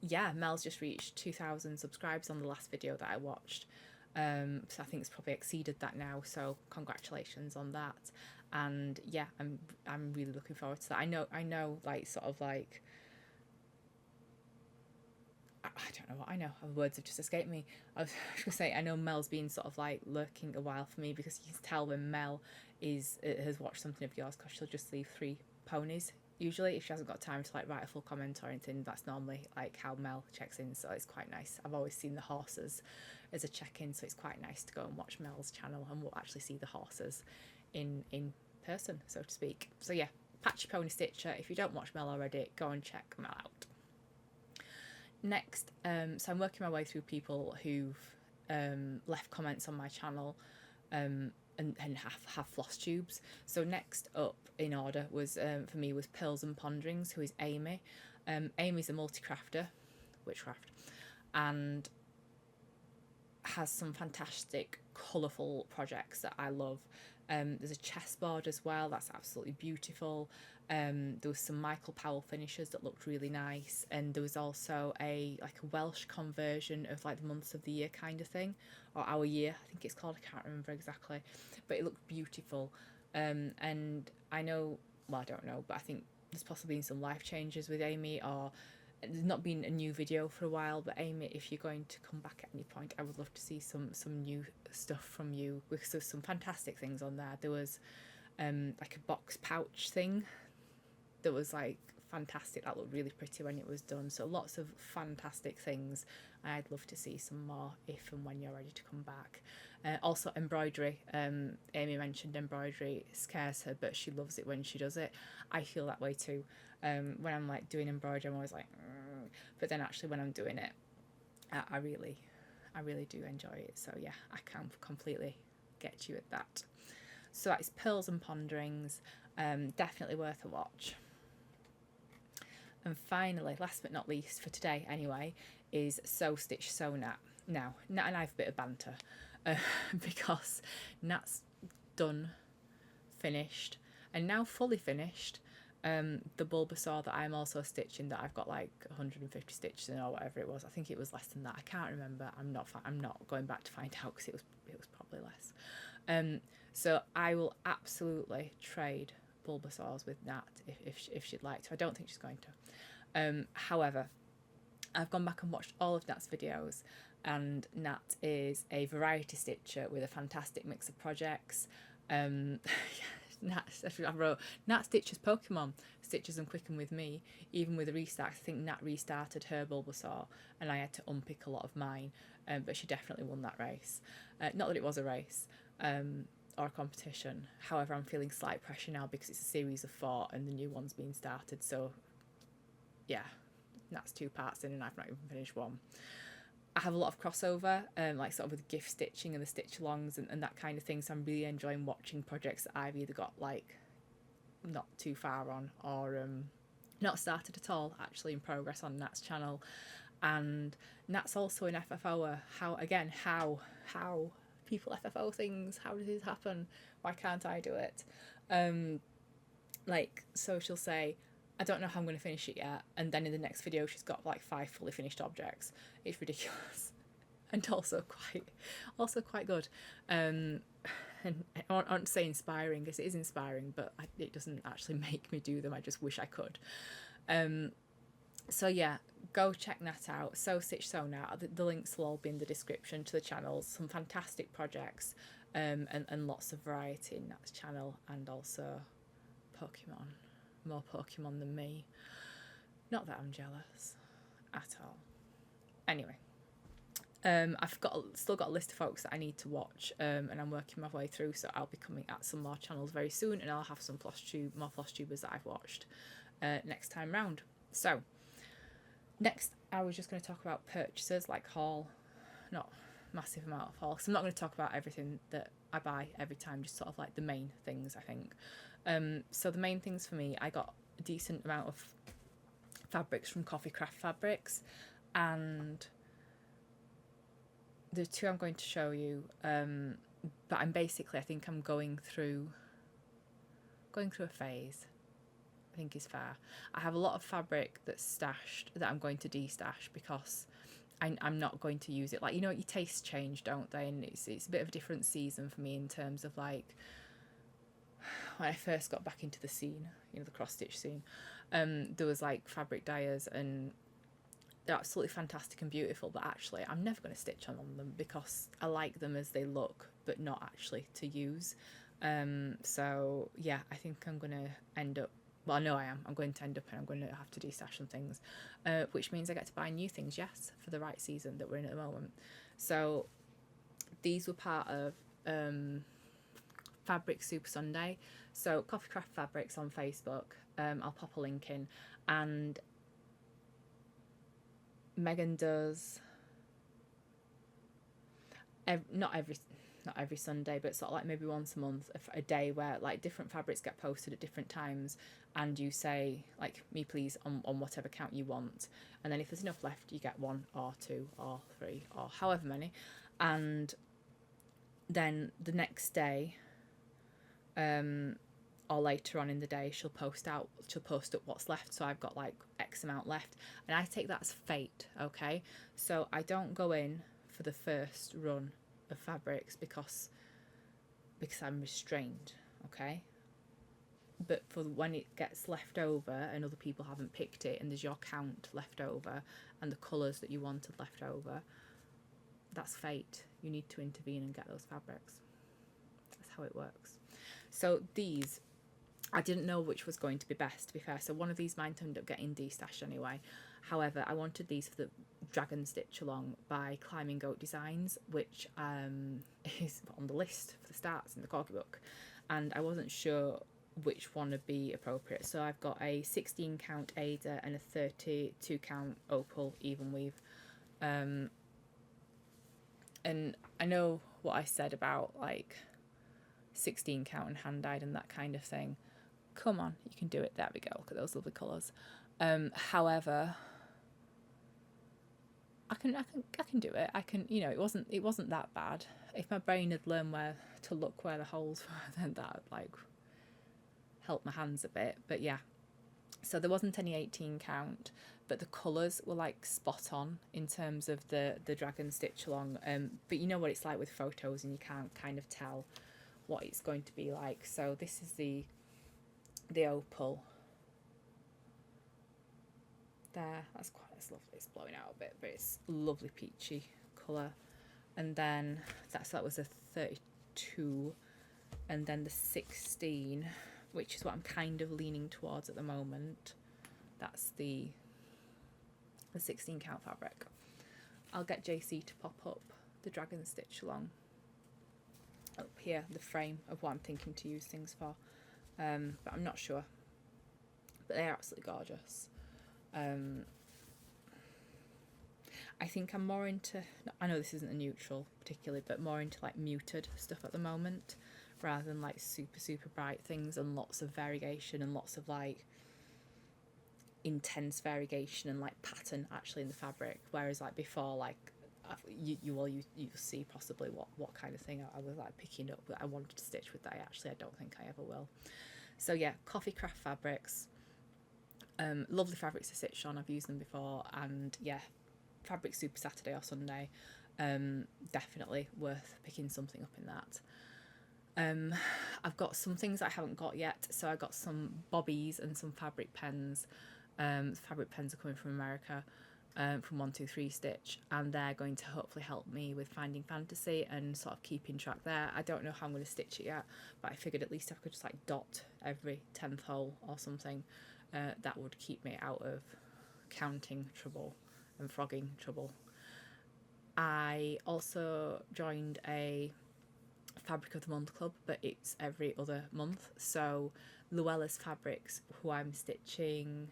yeah, Mel's just reached 2,000 subscribers on the last video that I watched. So I think it's probably exceeded that now, so congratulations on that. And yeah, I'm really looking forward to that. I know like sort of like I don't know what I know. The words have just escaped me. I was going to say, I know Mel's been sort of like lurking a while for me, because you can tell when Mel has watched something of yours, because she'll just leave 3 ponies usually if she hasn't got time to like write a full comment or anything. That's normally like how Mel checks in, so it's quite nice. I've always seen the horses as a check-in, so it's quite nice to go and watch Mel's channel, and we'll actually see the horses in person, so to speak. So yeah, Patchy Pony Stitcher. If you don't watch Mel already, go and check Mel out. Next, so I'm working my way through people who've left comments on my channel and have Flosstubes. So next up in order was for me was Pills and Ponderings, who is Amy. Amy's a multi-crafter, witchcraft, and has some fantastic colourful projects that I love. There's a chessboard as well, that's absolutely beautiful. There was some Michael Powell finishes that looked really nice, and there was also a Welsh conversion of like the months of the year kind of thing, or our year I think it's called, I can't remember exactly, but it looked beautiful. And I know, well, I don't know, but I think there's possibly been some life changes with Amy, or there's not been a new video for a while. But Amy, if you're going to come back at any point, I would love to see some new stuff from you, because there's some fantastic things on there. There was like a box pouch thing that was like fantastic, that looked really pretty when it was done. So lots of fantastic things. I'd love to see some more if and when you're ready to come back. Also embroidery. Amy mentioned embroidery scares her, but she loves it when she does it. I feel that way too. When I'm like doing embroidery, I'm always like, but then actually when I'm doing it, I really do enjoy it. So yeah, I can completely get you at that. So that's Pearls and Ponderings. Definitely worth a watch. And finally, last but not least for today anyway, is Sew Stitch Sew Nat. Now, Nat and I have a bit of banter because Nat's done, finished, and now fully finished the Bulbasaur that I'm also stitching, that I've got like 150 stitches in or whatever it was. I think it was less than that. I can't remember. I'm not going back to find out, because it was probably less. So I will absolutely trade Bulbasaurs with Nat if she'd like to. I don't think she's going to. However, I've gone back and watched all of Nat's videos, and Nat is a variety stitcher with a fantastic mix of projects. I wrote, Nat stitches Pokemon, stitches them quicken with me, even with the restarts. I think Nat restarted her Bulbasaur, and I had to unpick a lot of mine, but she definitely won that race. Not that it was a race or a competition. However, I'm feeling slight pressure now because it's a series of 4 and the new one's being started. So yeah, Nat's 2 parts in and I've not even finished 1. I have a lot of crossover, like sort of with gift stitching and the stitch alongs and that kind of thing. So I'm really enjoying watching projects that I've either got like not too far on, or not started at all, actually in progress on Nat's channel. And Nat's also an FFOer. How people FFO things? How does this happen? Why can't I do it? So she'll say, I don't know how I'm going to finish it yet, and then in the next video she's got like 5 fully finished objects. It's ridiculous, and also quite good. And I won't say inspiring, because it is inspiring, but it doesn't actually make me do them. I just wish I could. So yeah, go check Nat out. Sew Stitch Sew Nat. The links will all be in the description to the channels. Some fantastic projects, and lots of variety in Nat's channel, and also Pokemon. More Pokemon than me. Not that I'm jealous at all. Anyway, I've still got a list of folks that I need to watch, and I'm working my way through. So I'll be coming at some more channels very soon, and I'll have some more Flosstubers that I've watched next time round. So next, I was just going to talk about purchases, like haul, not massive amount of haul, because I'm not going to talk about everything that I buy every time, just sort of like the main things, I think. So the main things for me, I got a decent amount of fabrics from Coffee Craft Fabrics, and the 2 I'm going to show you, but I think I'm going through a phase, I think is fair. I have a lot of fabric that's stashed that I'm going to destash because I'm not going to use it. Like, you know, your tastes change, don't they? And it's a bit of a different season for me in terms of like when I first got back into the scene, you know, the cross stitch scene. There was like fabric dyers, and they're absolutely fantastic and beautiful, but actually I'm never going to stitch on them because I like them as they look, but not actually to use. So yeah, I think I'm going to end up, well, no, I am. I'm going to end up and I'm going to have to destash some things, which means I get to buy new things, yes, for the right season that we're in at the moment. So these were part of Fabric Super Sunday. So Coffee Craft Fabrics on Facebook. I'll pop a link in, and Megan does not every Sunday, but sort of like maybe once a month, a day where like different fabrics get posted at different times, and you say like, me please, on whatever count you want, and then if there's enough left you get 1 or 2 or 3 or however many, and then the next day or later on in the day she'll post up what's left, so I've got like X amount left, and I take that as fate. Okay, so I don't go in for the first run of fabrics because I'm restrained. Okay, but for when it gets left over and other people haven't picked it and there's your count left over and the colours that you wanted left over, that's fate. You need to intervene and get those fabrics. That's how it works. So these, I didn't know which was going to be best, to be fair, so one of these might end up getting destashed anyway. However, I wanted these for the Dragon Stitch Along by Climbing Goat Designs, which is on the list for the starts in the corky book, and I wasn't sure which one would be appropriate. So I've got a 16 count Ada and a 32 count Opal even weave. And I know what I said about like 16 count and hand dyed and that kind of thing. Come on, you can do it. There we go. Look at those lovely colours. However, I can do it. I can, you know, it wasn't that bad. If my brain had learned where to look where the holes were, then that would like help my hands a bit. But yeah, so there wasn't any 18 count, but the colours were like spot on in terms of the Dragon Stitch Along. But you know what it's like with photos and you can't kind of tell what it's going to be like. So this is the Opal. There, that's lovely. It's blowing out a bit, but it's lovely peachy colour. And then that was a 32, and then the 16, which is what I'm kind of leaning towards at the moment. That's the 16 count fabric. I'll get JC to pop up the Dragon Stitch Along up here, the frame of what I'm thinking to use things for, but I'm not sure. But they're absolutely gorgeous. I think I'm more into, I know this isn't a neutral particularly, but more into like muted stuff at the moment rather than like super bright things and lots of variegation and lots of like intense variegation and like pattern actually in the fabric, whereas like before, like you'll see possibly what kind of thing I was like picking up that I wanted to stitch with that I don't think I ever will. So yeah, Coffee Craft fabrics, lovely fabrics to stitch on. I've used them before, and yeah, fabric Super Saturday or Sunday, definitely worth picking something up in that. I've got some things I haven't got yet, so I got some bobbies and some fabric pens. Fabric pens are coming from America, from 123 Stitch, and they're going to hopefully help me with finding fantasy and sort of keeping track there. I don't know how I'm going to stitch it yet, but I figured at least if I could just like dot every 10th hole or something, that would keep me out of counting trouble and frogging trouble. I also joined a Fabric of the Month club, but it's every other month. So Luella's Fabrics, who I'm stitching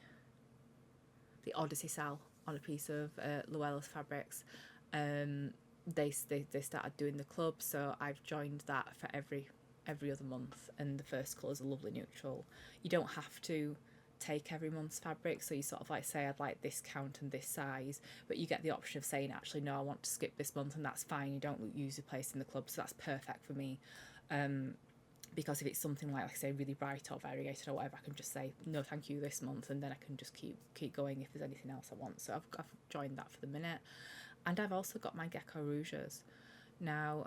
the Odyssey Sal on a piece of Luella's Fabrics, they started doing the club, so I've joined that for every other month, and the first colour is a lovely neutral. You don't have to take every month's fabric, so you sort of like say I'd like this count and this size, but you get the option of saying actually no, I want to skip this month, and that's fine. You don't use your place in the club, so that's perfect for me, because if it's something like I say really bright or variegated or whatever, I can just say no thank you this month, and then I can just keep going if there's anything else I want. So I've joined that for the minute. And I've also got my Gecko Rouges. Now,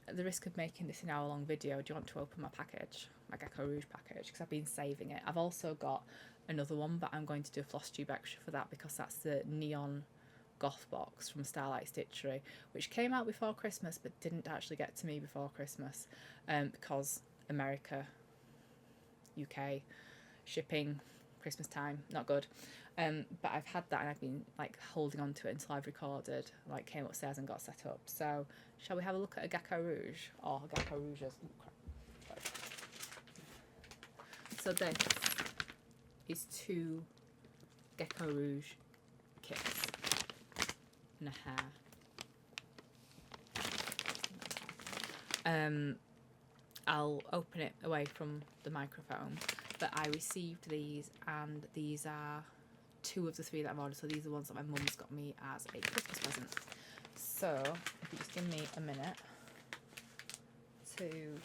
at the risk of making this an hour-long video, do you want to open my package? My Gecko Rouge package, because I've been saving it. I've also got another one, but I'm going to do a Flosstube extra for that, because that's the Neon Goth box from Starlight Stitchery, which came out before Christmas, but didn't actually get to me before Christmas, because America, UK, shipping, Christmas time, not good. But I've had that, and I've been like holding on to it until I've recorded, like came upstairs and got set up. So shall we have a look at a Gecko Rouge, or Gecko Rouges? Ooh, crap. So this is 2 Gecko Rouge kits and a hair. I'll open it away from the microphone, but I received these, and these are 2 of the 3 that I've ordered, so these are the ones that my mum's got me as a Christmas present. So if you just give me a minute to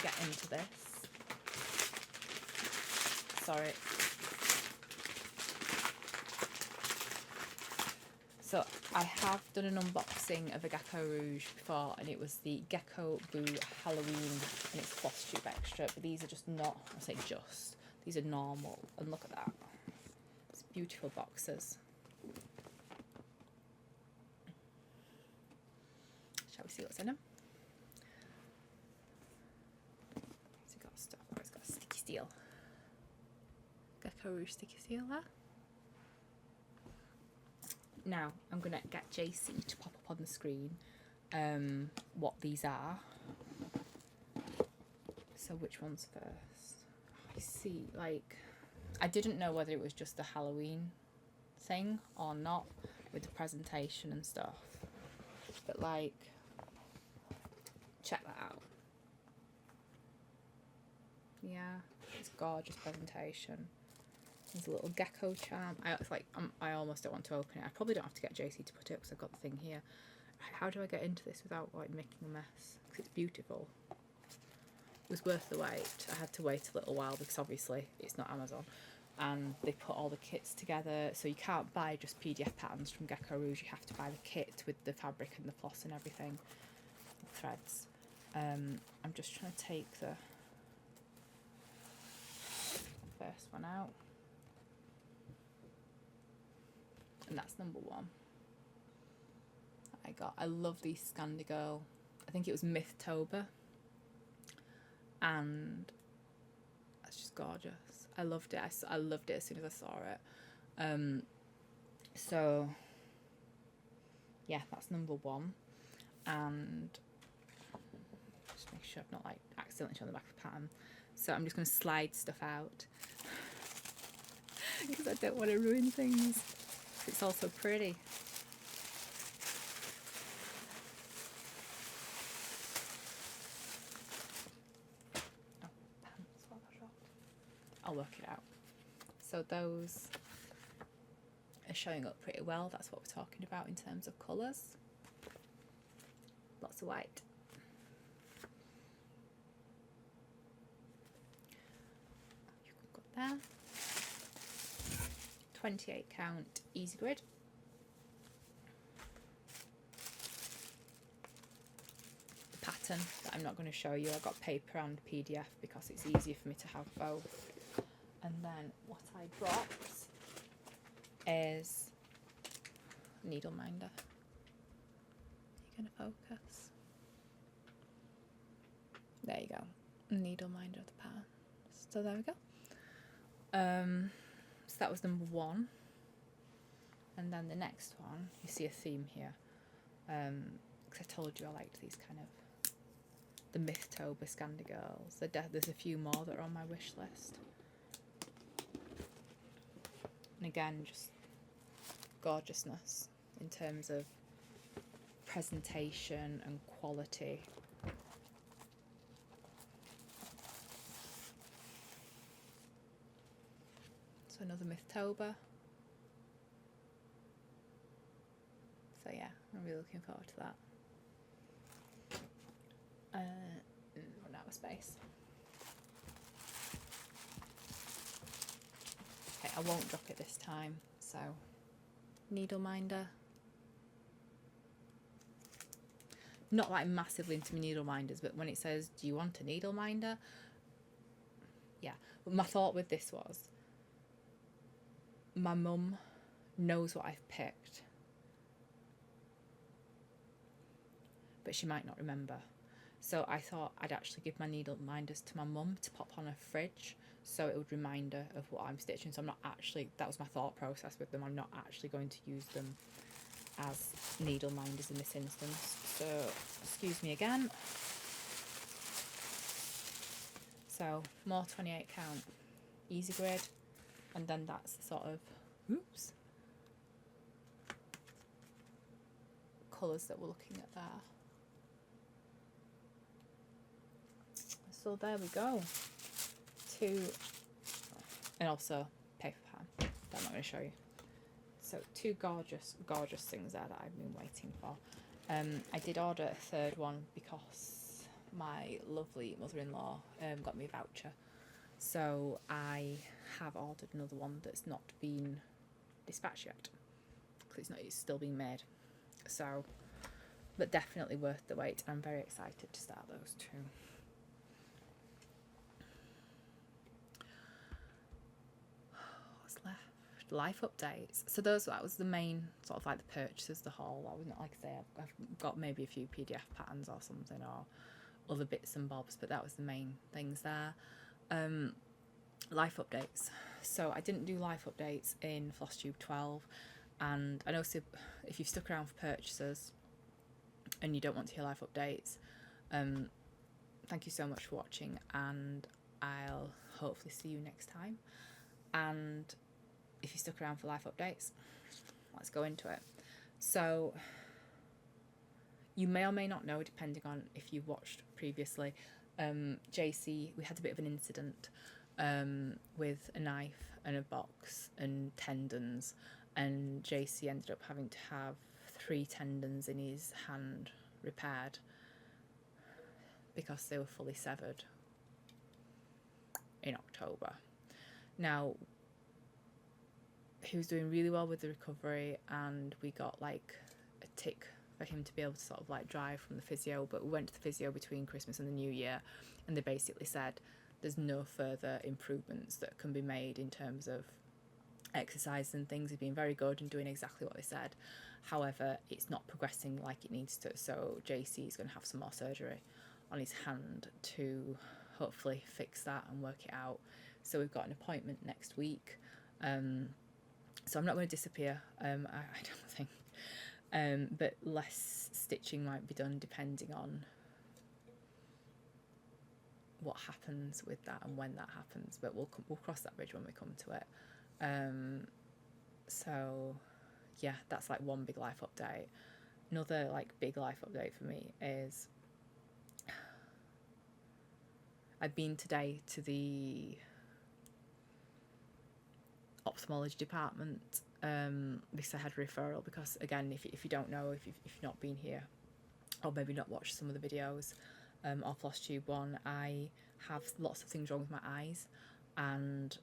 to get into this. Sorry. So I have done an unboxing of a Gecko Rouge before, and it was the Gecko Boo Halloween, and it's Flosstube extra, but these are just not, I say just, these are normal, and look at that. It's beautiful boxes. Shall we see what's in them? So got stuff, oh, it's got sticky steel. Gecko Rouge sticky steel there. Now I'm going to get JC to pop up on the screen what these are. So which one's first? I see, like, I didn't know whether it was just the Halloween thing or not with the presentation and stuff. But like, check that out. Yeah, it's a gorgeous presentation. There's a little gecko charm. I almost don't want to open it. I probably don't have to get JC to put it because I've got the thing here. How do I get into this without like making a mess? Because it's beautiful. It was worth the wait. I had to wait a little while because obviously it's not Amazon. And they put all the kits together, so you can't buy just PDF patterns from Gecko Rouge. You have to buy the kit with the fabric and the floss and everything, the threads. I'm just trying to take the first one out. And that's number one. I love these Scandi Girl. I think it was Mythtober. And that's just gorgeous. I loved it. I loved it as soon as I saw it. So yeah, that's number one. And just make sure I've not like accidentally shown the back of the pattern. So I'm just going to slide stuff out because I don't want to ruin things. It's also pretty. Oh, pants, what have I dropped? I'll work it out. So those are showing up pretty well. That's what we're talking about in terms of colours. Lots of white. You've got there. 28 count easy grid. The pattern that I'm not going to show you, I've got paper and PDF because it's easier for me to have both. And then what I dropped is needle minder. Are you going to focus? There you go. Needle minder of the pattern. So there we go. So that was number one, and then the next one, you see a theme here, because I told you I liked these kind of, the Mythtober Scandi Girls. There's a few more that are on my wish list, and again, just gorgeousness in terms of presentation and quality. Another Mythtober. So yeah, I'm really looking forward to that. Run out of space. Okay, I won't drop it this time. So, needle minder. Not like massively into my needle minders, but when it says, "Do you want a needle minder?" Yeah. But my thought with this was, my mum knows what I've picked, but she might not remember. So I thought I'd actually give my needle minders to my mum to pop on her fridge, so it would remind her of what I'm stitching. So I'm not actually, that was my thought process with them, I'm not actually going to use them as needle minders in this instance. So excuse me again. So more 28 count easy grid. And then that's the sort of, oops, colours that we're looking at there. So there we go. And also paper pan that I'm not going to show you. So two gorgeous, gorgeous things there that I've been waiting for. I did order a third one because my lovely mother-in-law got me a voucher, so I have ordered another one that's not been dispatched yet because it's still being made. So, but definitely worth the wait. I'm very excited to start those too. What's left? Life updates. So that was the main sort of like the purchases, the haul. I wasn't, like I say, I've got maybe a few PDF patterns or something, or other bits and bobs, but that was the main things there. Life updates. So I didn't do life updates in Flosstube 12, and I know if you've stuck around for purchases and you don't want to hear life updates, thank you so much for watching, and I'll hopefully see you next time. And if you stuck around for life updates, let's go into it. So you may or may not know, depending on if you've watched previously, JC, we had a bit of an incident with a knife and a box and tendons, and JC ended up having to have 3 tendons in his hand repaired because they were fully severed in October. Now, he was doing really well with the recovery, and we got like a tick for him to be able to sort of like drive from the physio, but we went to the physio between Christmas and the New Year, and they basically said there's no further improvements that can be made in terms of exercise and things. He's been very good and doing exactly what they said. However, it's not progressing like it needs to, so JC is going to have some more surgery on his hand to hopefully fix that and work it out. So we've got an appointment next week. So I'm not going to disappear, I don't think, but less stitching might be done depending on what happens with that and when that happens, but we'll cross that bridge when we come to it. So yeah, that's like one big life update. Another like big life update for me is I've been today to the ophthalmology department because I had a referral, because again, if you don't know, if you've not been here or maybe not watched some of the videos or Flosstube 1, I have lots of things wrong with my eyes, and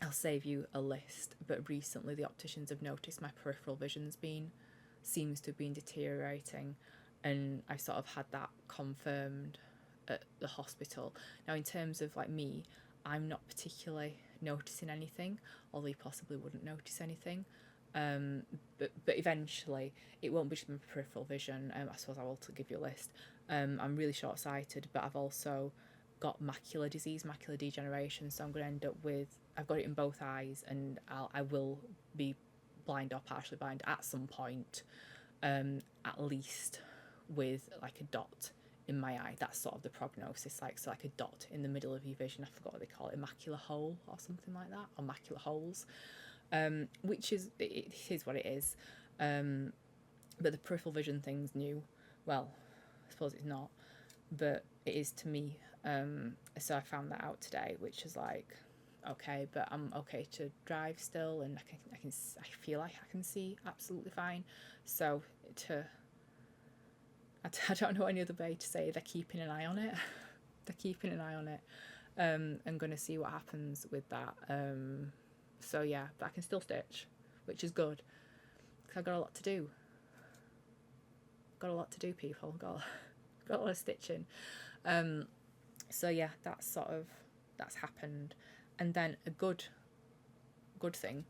I'll save you a list, but recently the opticians have noticed my peripheral vision's seems to have been deteriorating, and I sort of had that confirmed at the hospital. Now, in terms of like me, I'm not particularly noticing anything, although you possibly wouldn't notice anything, but eventually it won't be just my peripheral vision. I suppose I will to give you a list. I'm really short-sighted, but I've also got macular disease, macular degeneration, so I'm going to end up with, I've got it in both eyes, and I will be blind or partially blind at some point, at least with like a dot in my eye. That's sort of the prognosis, like, so like a dot in the middle of your vision. I forgot what they call it, a macular hole or something like that, or macular holes, which is, it is what it is, but the peripheral vision thing's new. Well, I suppose it's not, but it is to me. So I found that out today, which is like, okay, but I'm okay to drive still, and I feel like I can see absolutely fine. So I don't know any other way to say they're keeping an eye on it. They're keeping an eye on it. I'm going to see what happens with that. So yeah, but I can still stitch, which is good, because I've got a lot to do. Got a lot to do, people. Got a lot of stitching. So yeah, that's happened. And then a good thing,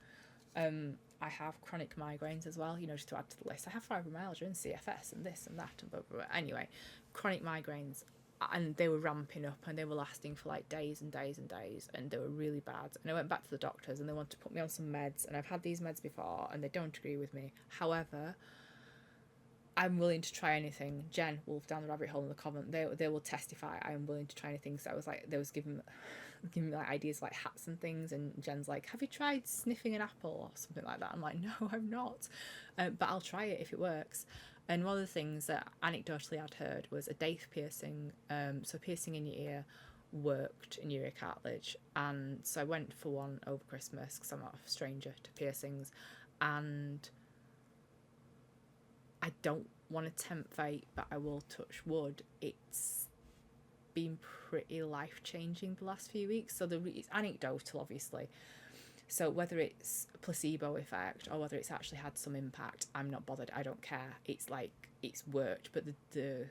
I have chronic migraines as well, you know, just to add to the list. I have fibromyalgia and CFS and this and that and blah, blah, blah. Anyway, chronic migraines, and they were ramping up, and they were lasting for like days and days and days, and they were really bad. And I went back to the doctors, and they wanted to put me on some meds, and I've had these meds before, and they don't agree with me. However, I'm willing to try anything. Jen, Wolf down the rabbit hole in the coven, they will testify I am willing to try anything. So I was like, they was giving me like ideas like hats and things, and Jen's like, have you tried sniffing an apple or something like that? I'm like, no, I'm not, but I'll try it if it works. And one of the things that anecdotally I'd heard was a daith piercing, so piercing in your ear worked in your ear cartilage, and so I went for one over Christmas because I'm not a stranger to piercings, and I don't want to tempt fate, but I will touch wood. It's been pretty life-changing the last few weeks. So it's anecdotal, obviously. So whether it's a placebo effect or whether it's actually had some impact, I'm not bothered. I don't care. It's like, it's worked. But the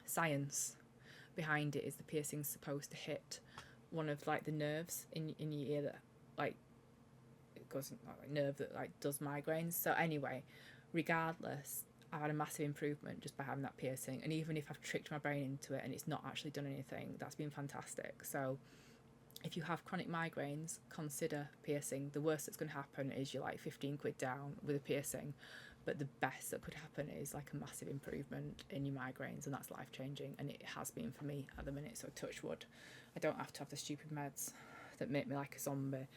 science behind it is the piercing's supposed to hit one of like the nerves in your ear that like it goes like nerve that like does migraines. So anyway, regardless, I've had a massive improvement just by having that piercing. And even if I've tricked my brain into it and it's not actually done anything, that's been fantastic. So if you have chronic migraines, consider piercing. The worst that's going to happen is you're like 15 quid down with a piercing, but the best that could happen is like a massive improvement in your migraines, and that's life-changing, and it has been for me at the minute. So touch wood, I don't have to have the stupid meds that make me like a zombie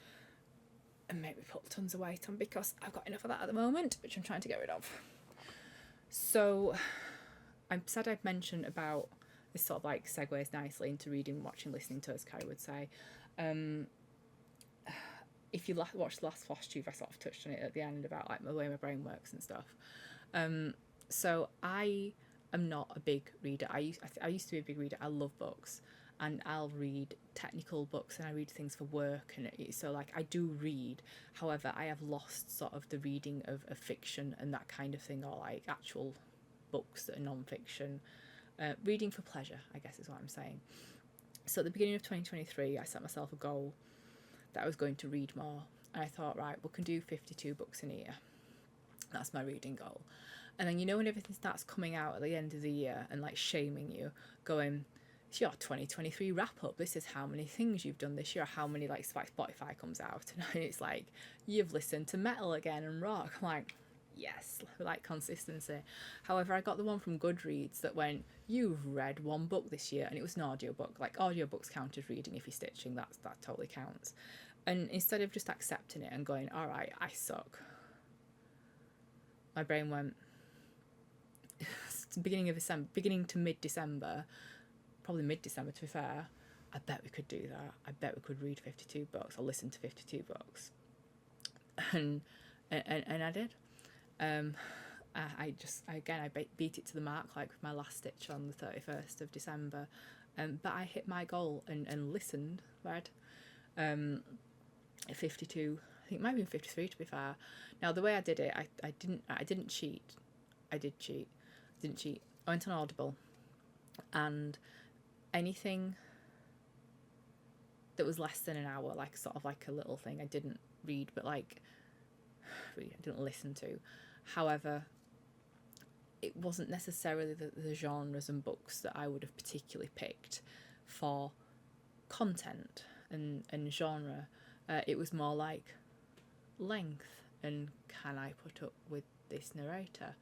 and make me put tons of weight on, because I've got enough of that at the moment, which I'm trying to get rid of. So I said I'd mention about this, sort of like segues nicely into reading, watching, listening to, as Carrie would say. If you watched the last Flosstube, I sort of touched on it at the end about like the way my brain works and stuff. So I am not a big reader. I used to be a big reader. I love books, and I'll read technical books and I read things for work, and so like I do read. However, I have lost sort of the reading of fiction and that kind of thing, or like actual books that are non-fiction. Reading for pleasure, I guess is what I'm saying. So at the beginning of 2023, I set myself a goal that I was going to read more, and I thought, right, we can do 52 books in a year. That's my reading goal. And then, you know, when everything starts coming out at the end of the year and like shaming you, going, it's your 2023 wrap up, this is how many things you've done this year, how many, like Spotify comes out, and it's like, you've listened to metal again and rock. I'm like, yes, like consistency. However, I got the one from Goodreads that went, you've read one book this year, and it was an audiobook. Like, audiobooks count as reading if you're stitching, that totally counts. And instead of just accepting it and going, all right, I suck, my brain went, beginning to mid-December, probably mid-December to be fair, I bet we could do that. I bet we could read 52 books or listen to 52 books. And I did. I beat it to the mark, like with my last stitch on the 31st of December. But I hit my goal and read 52, I think it might have been 53 to be fair. Now the way I did it, I didn't cheat. I went on Audible, and anything that was less than an hour, like sort of like a little thing, I didn't read, but like I didn't listen to. However, it wasn't necessarily the genres and books that I would have particularly picked for content and genre. It was more like length and can I put up with this narrator.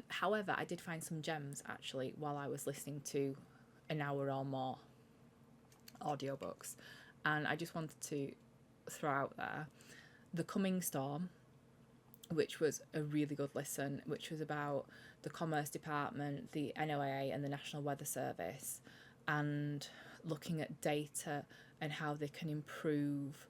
However, I did find some gems actually while I was listening to an hour or more audiobooks, and I just wanted to throw out there The Coming Storm, which was a really good listen, which was about the Commerce Department, the NOAA and the National Weather Service, and looking at data and how they can improve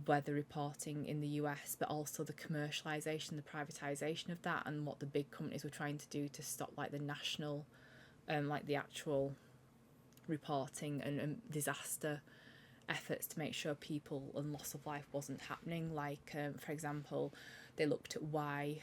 weather reporting in the US, but also the commercialisation, the privatisation of that, and what the big companies were trying to do to stop like the national, like the actual reporting and disaster efforts to make sure people and loss of life wasn't happening. Like, for example, they looked at why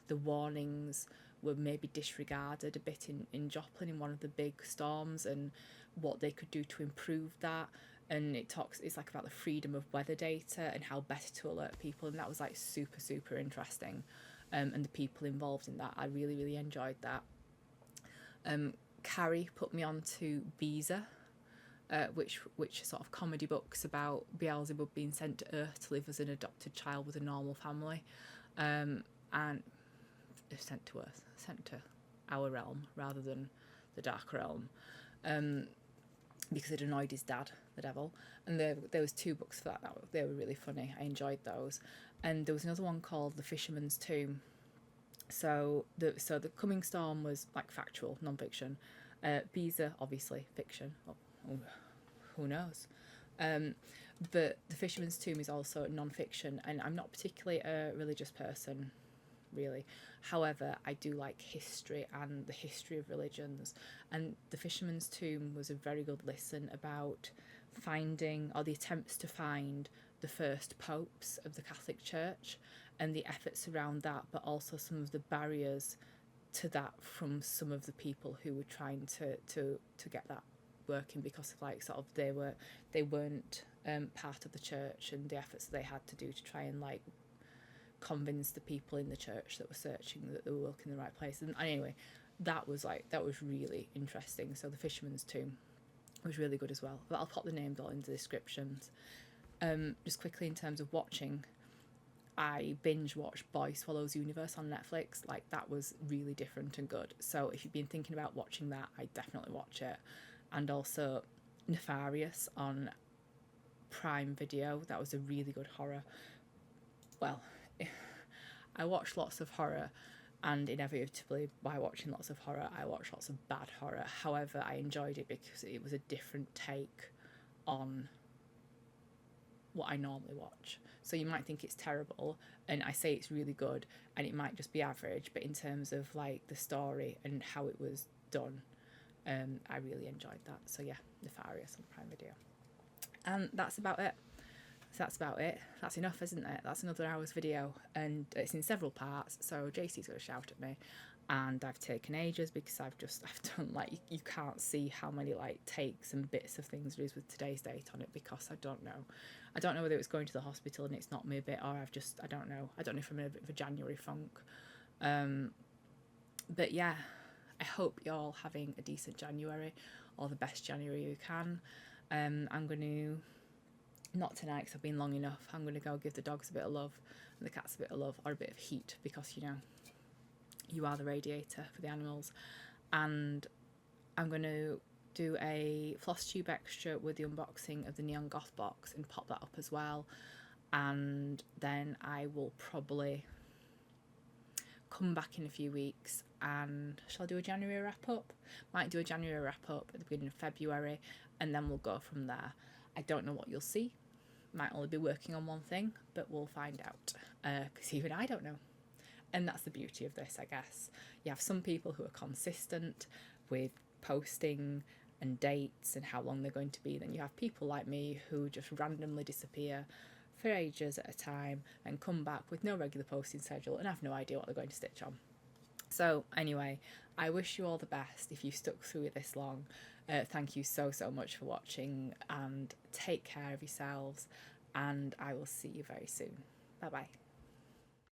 the warnings were maybe disregarded a bit in Joplin in one of the big storms, and what they could do to improve that. And it's like about the freedom of weather data and how better to alert people, and that was like super interesting. And the people involved in that, I really enjoyed that. Carrie put me on to Beezer, which are sort of comedy books about Beelzebub being sent to Earth to live as an adopted child with a normal family, and sent to Earth, sent to our realm rather than the dark realm, because it annoyed his dad, the devil. And there was 2 books for that. They were really funny. I enjoyed those. And there was another one called The Fisherman's Tomb. So the Coming Storm was like factual, non-fiction. Beezer, obviously, fiction. Oh, who knows? But The Fisherman's Tomb is also non-fiction, and I'm not particularly a religious person. really. However, I do like history and the history of religions, and the Fisherman's Tomb was a very good listen about finding, or the attempts to find, the first popes of the Catholic Church and the efforts around that, but also some of the barriers to that from some of the people who were trying to get that working, because of like sort of they weren't part of the church, and the efforts they had to do to try and like convince the people in the church that were searching that they were working in the right place. And anyway, that was really interesting. So the Fisherman's Tomb was really good as well, but I'll pop the names all in the descriptions. Just quickly, in terms of watching, I binge watched Boy Swallows Universe on Netflix. Like, that was really different and good. So if you've been thinking about watching that, I definitely watch it. And also Nefarious on Prime Video. That was a really good horror. Well, I watch lots of horror, and inevitably by watching lots of horror, I watch lots of bad horror. However, I enjoyed it because it was a different take on what I normally watch. So you might think it's terrible, and I say it's really good, and it might just be average, but in terms of like the story and how it was done, I really enjoyed that. So yeah, Nefarious on Prime Video. And that's about it. That's enough, isn't it? That's another hour's video, and it's in several parts, so JC's going to shout at me, and I've taken ages because I've done, like, you can't see how many like takes and bits of things there is with today's date on it, because I don't know whether it's going to the hospital and it's not me a bit, or I don't know if I'm in a bit of a January funk. But yeah, I hope you're all having a decent January, or the best January you can. I'm going to, not tonight because I've been long enough, I'm going to go give the dogs a bit of love and the cats a bit of love, or a bit of heat, because you know, you are the radiator for the animals. And I'm going to do a Flosstube extra with the unboxing of the Neon Goth box and pop that up as well. And then I will probably come back in a few weeks, and shall I do a January wrap up? Might do a January wrap up at the beginning of February, and then we'll go from there. I don't know what you'll see. Might only be working on one thing, but we'll find out, because even I don't know. And that's the beauty of this, I guess. You have some people who are consistent with posting and dates and how long they're going to be. Then you have people like me who just randomly disappear for ages at a time and come back with no regular posting schedule and have no idea what they're going to stitch on. So anyway, I wish you all the best if you stuck through it this long. Thank you so much for watching, and take care of yourselves, and I will see you very soon. Bye bye.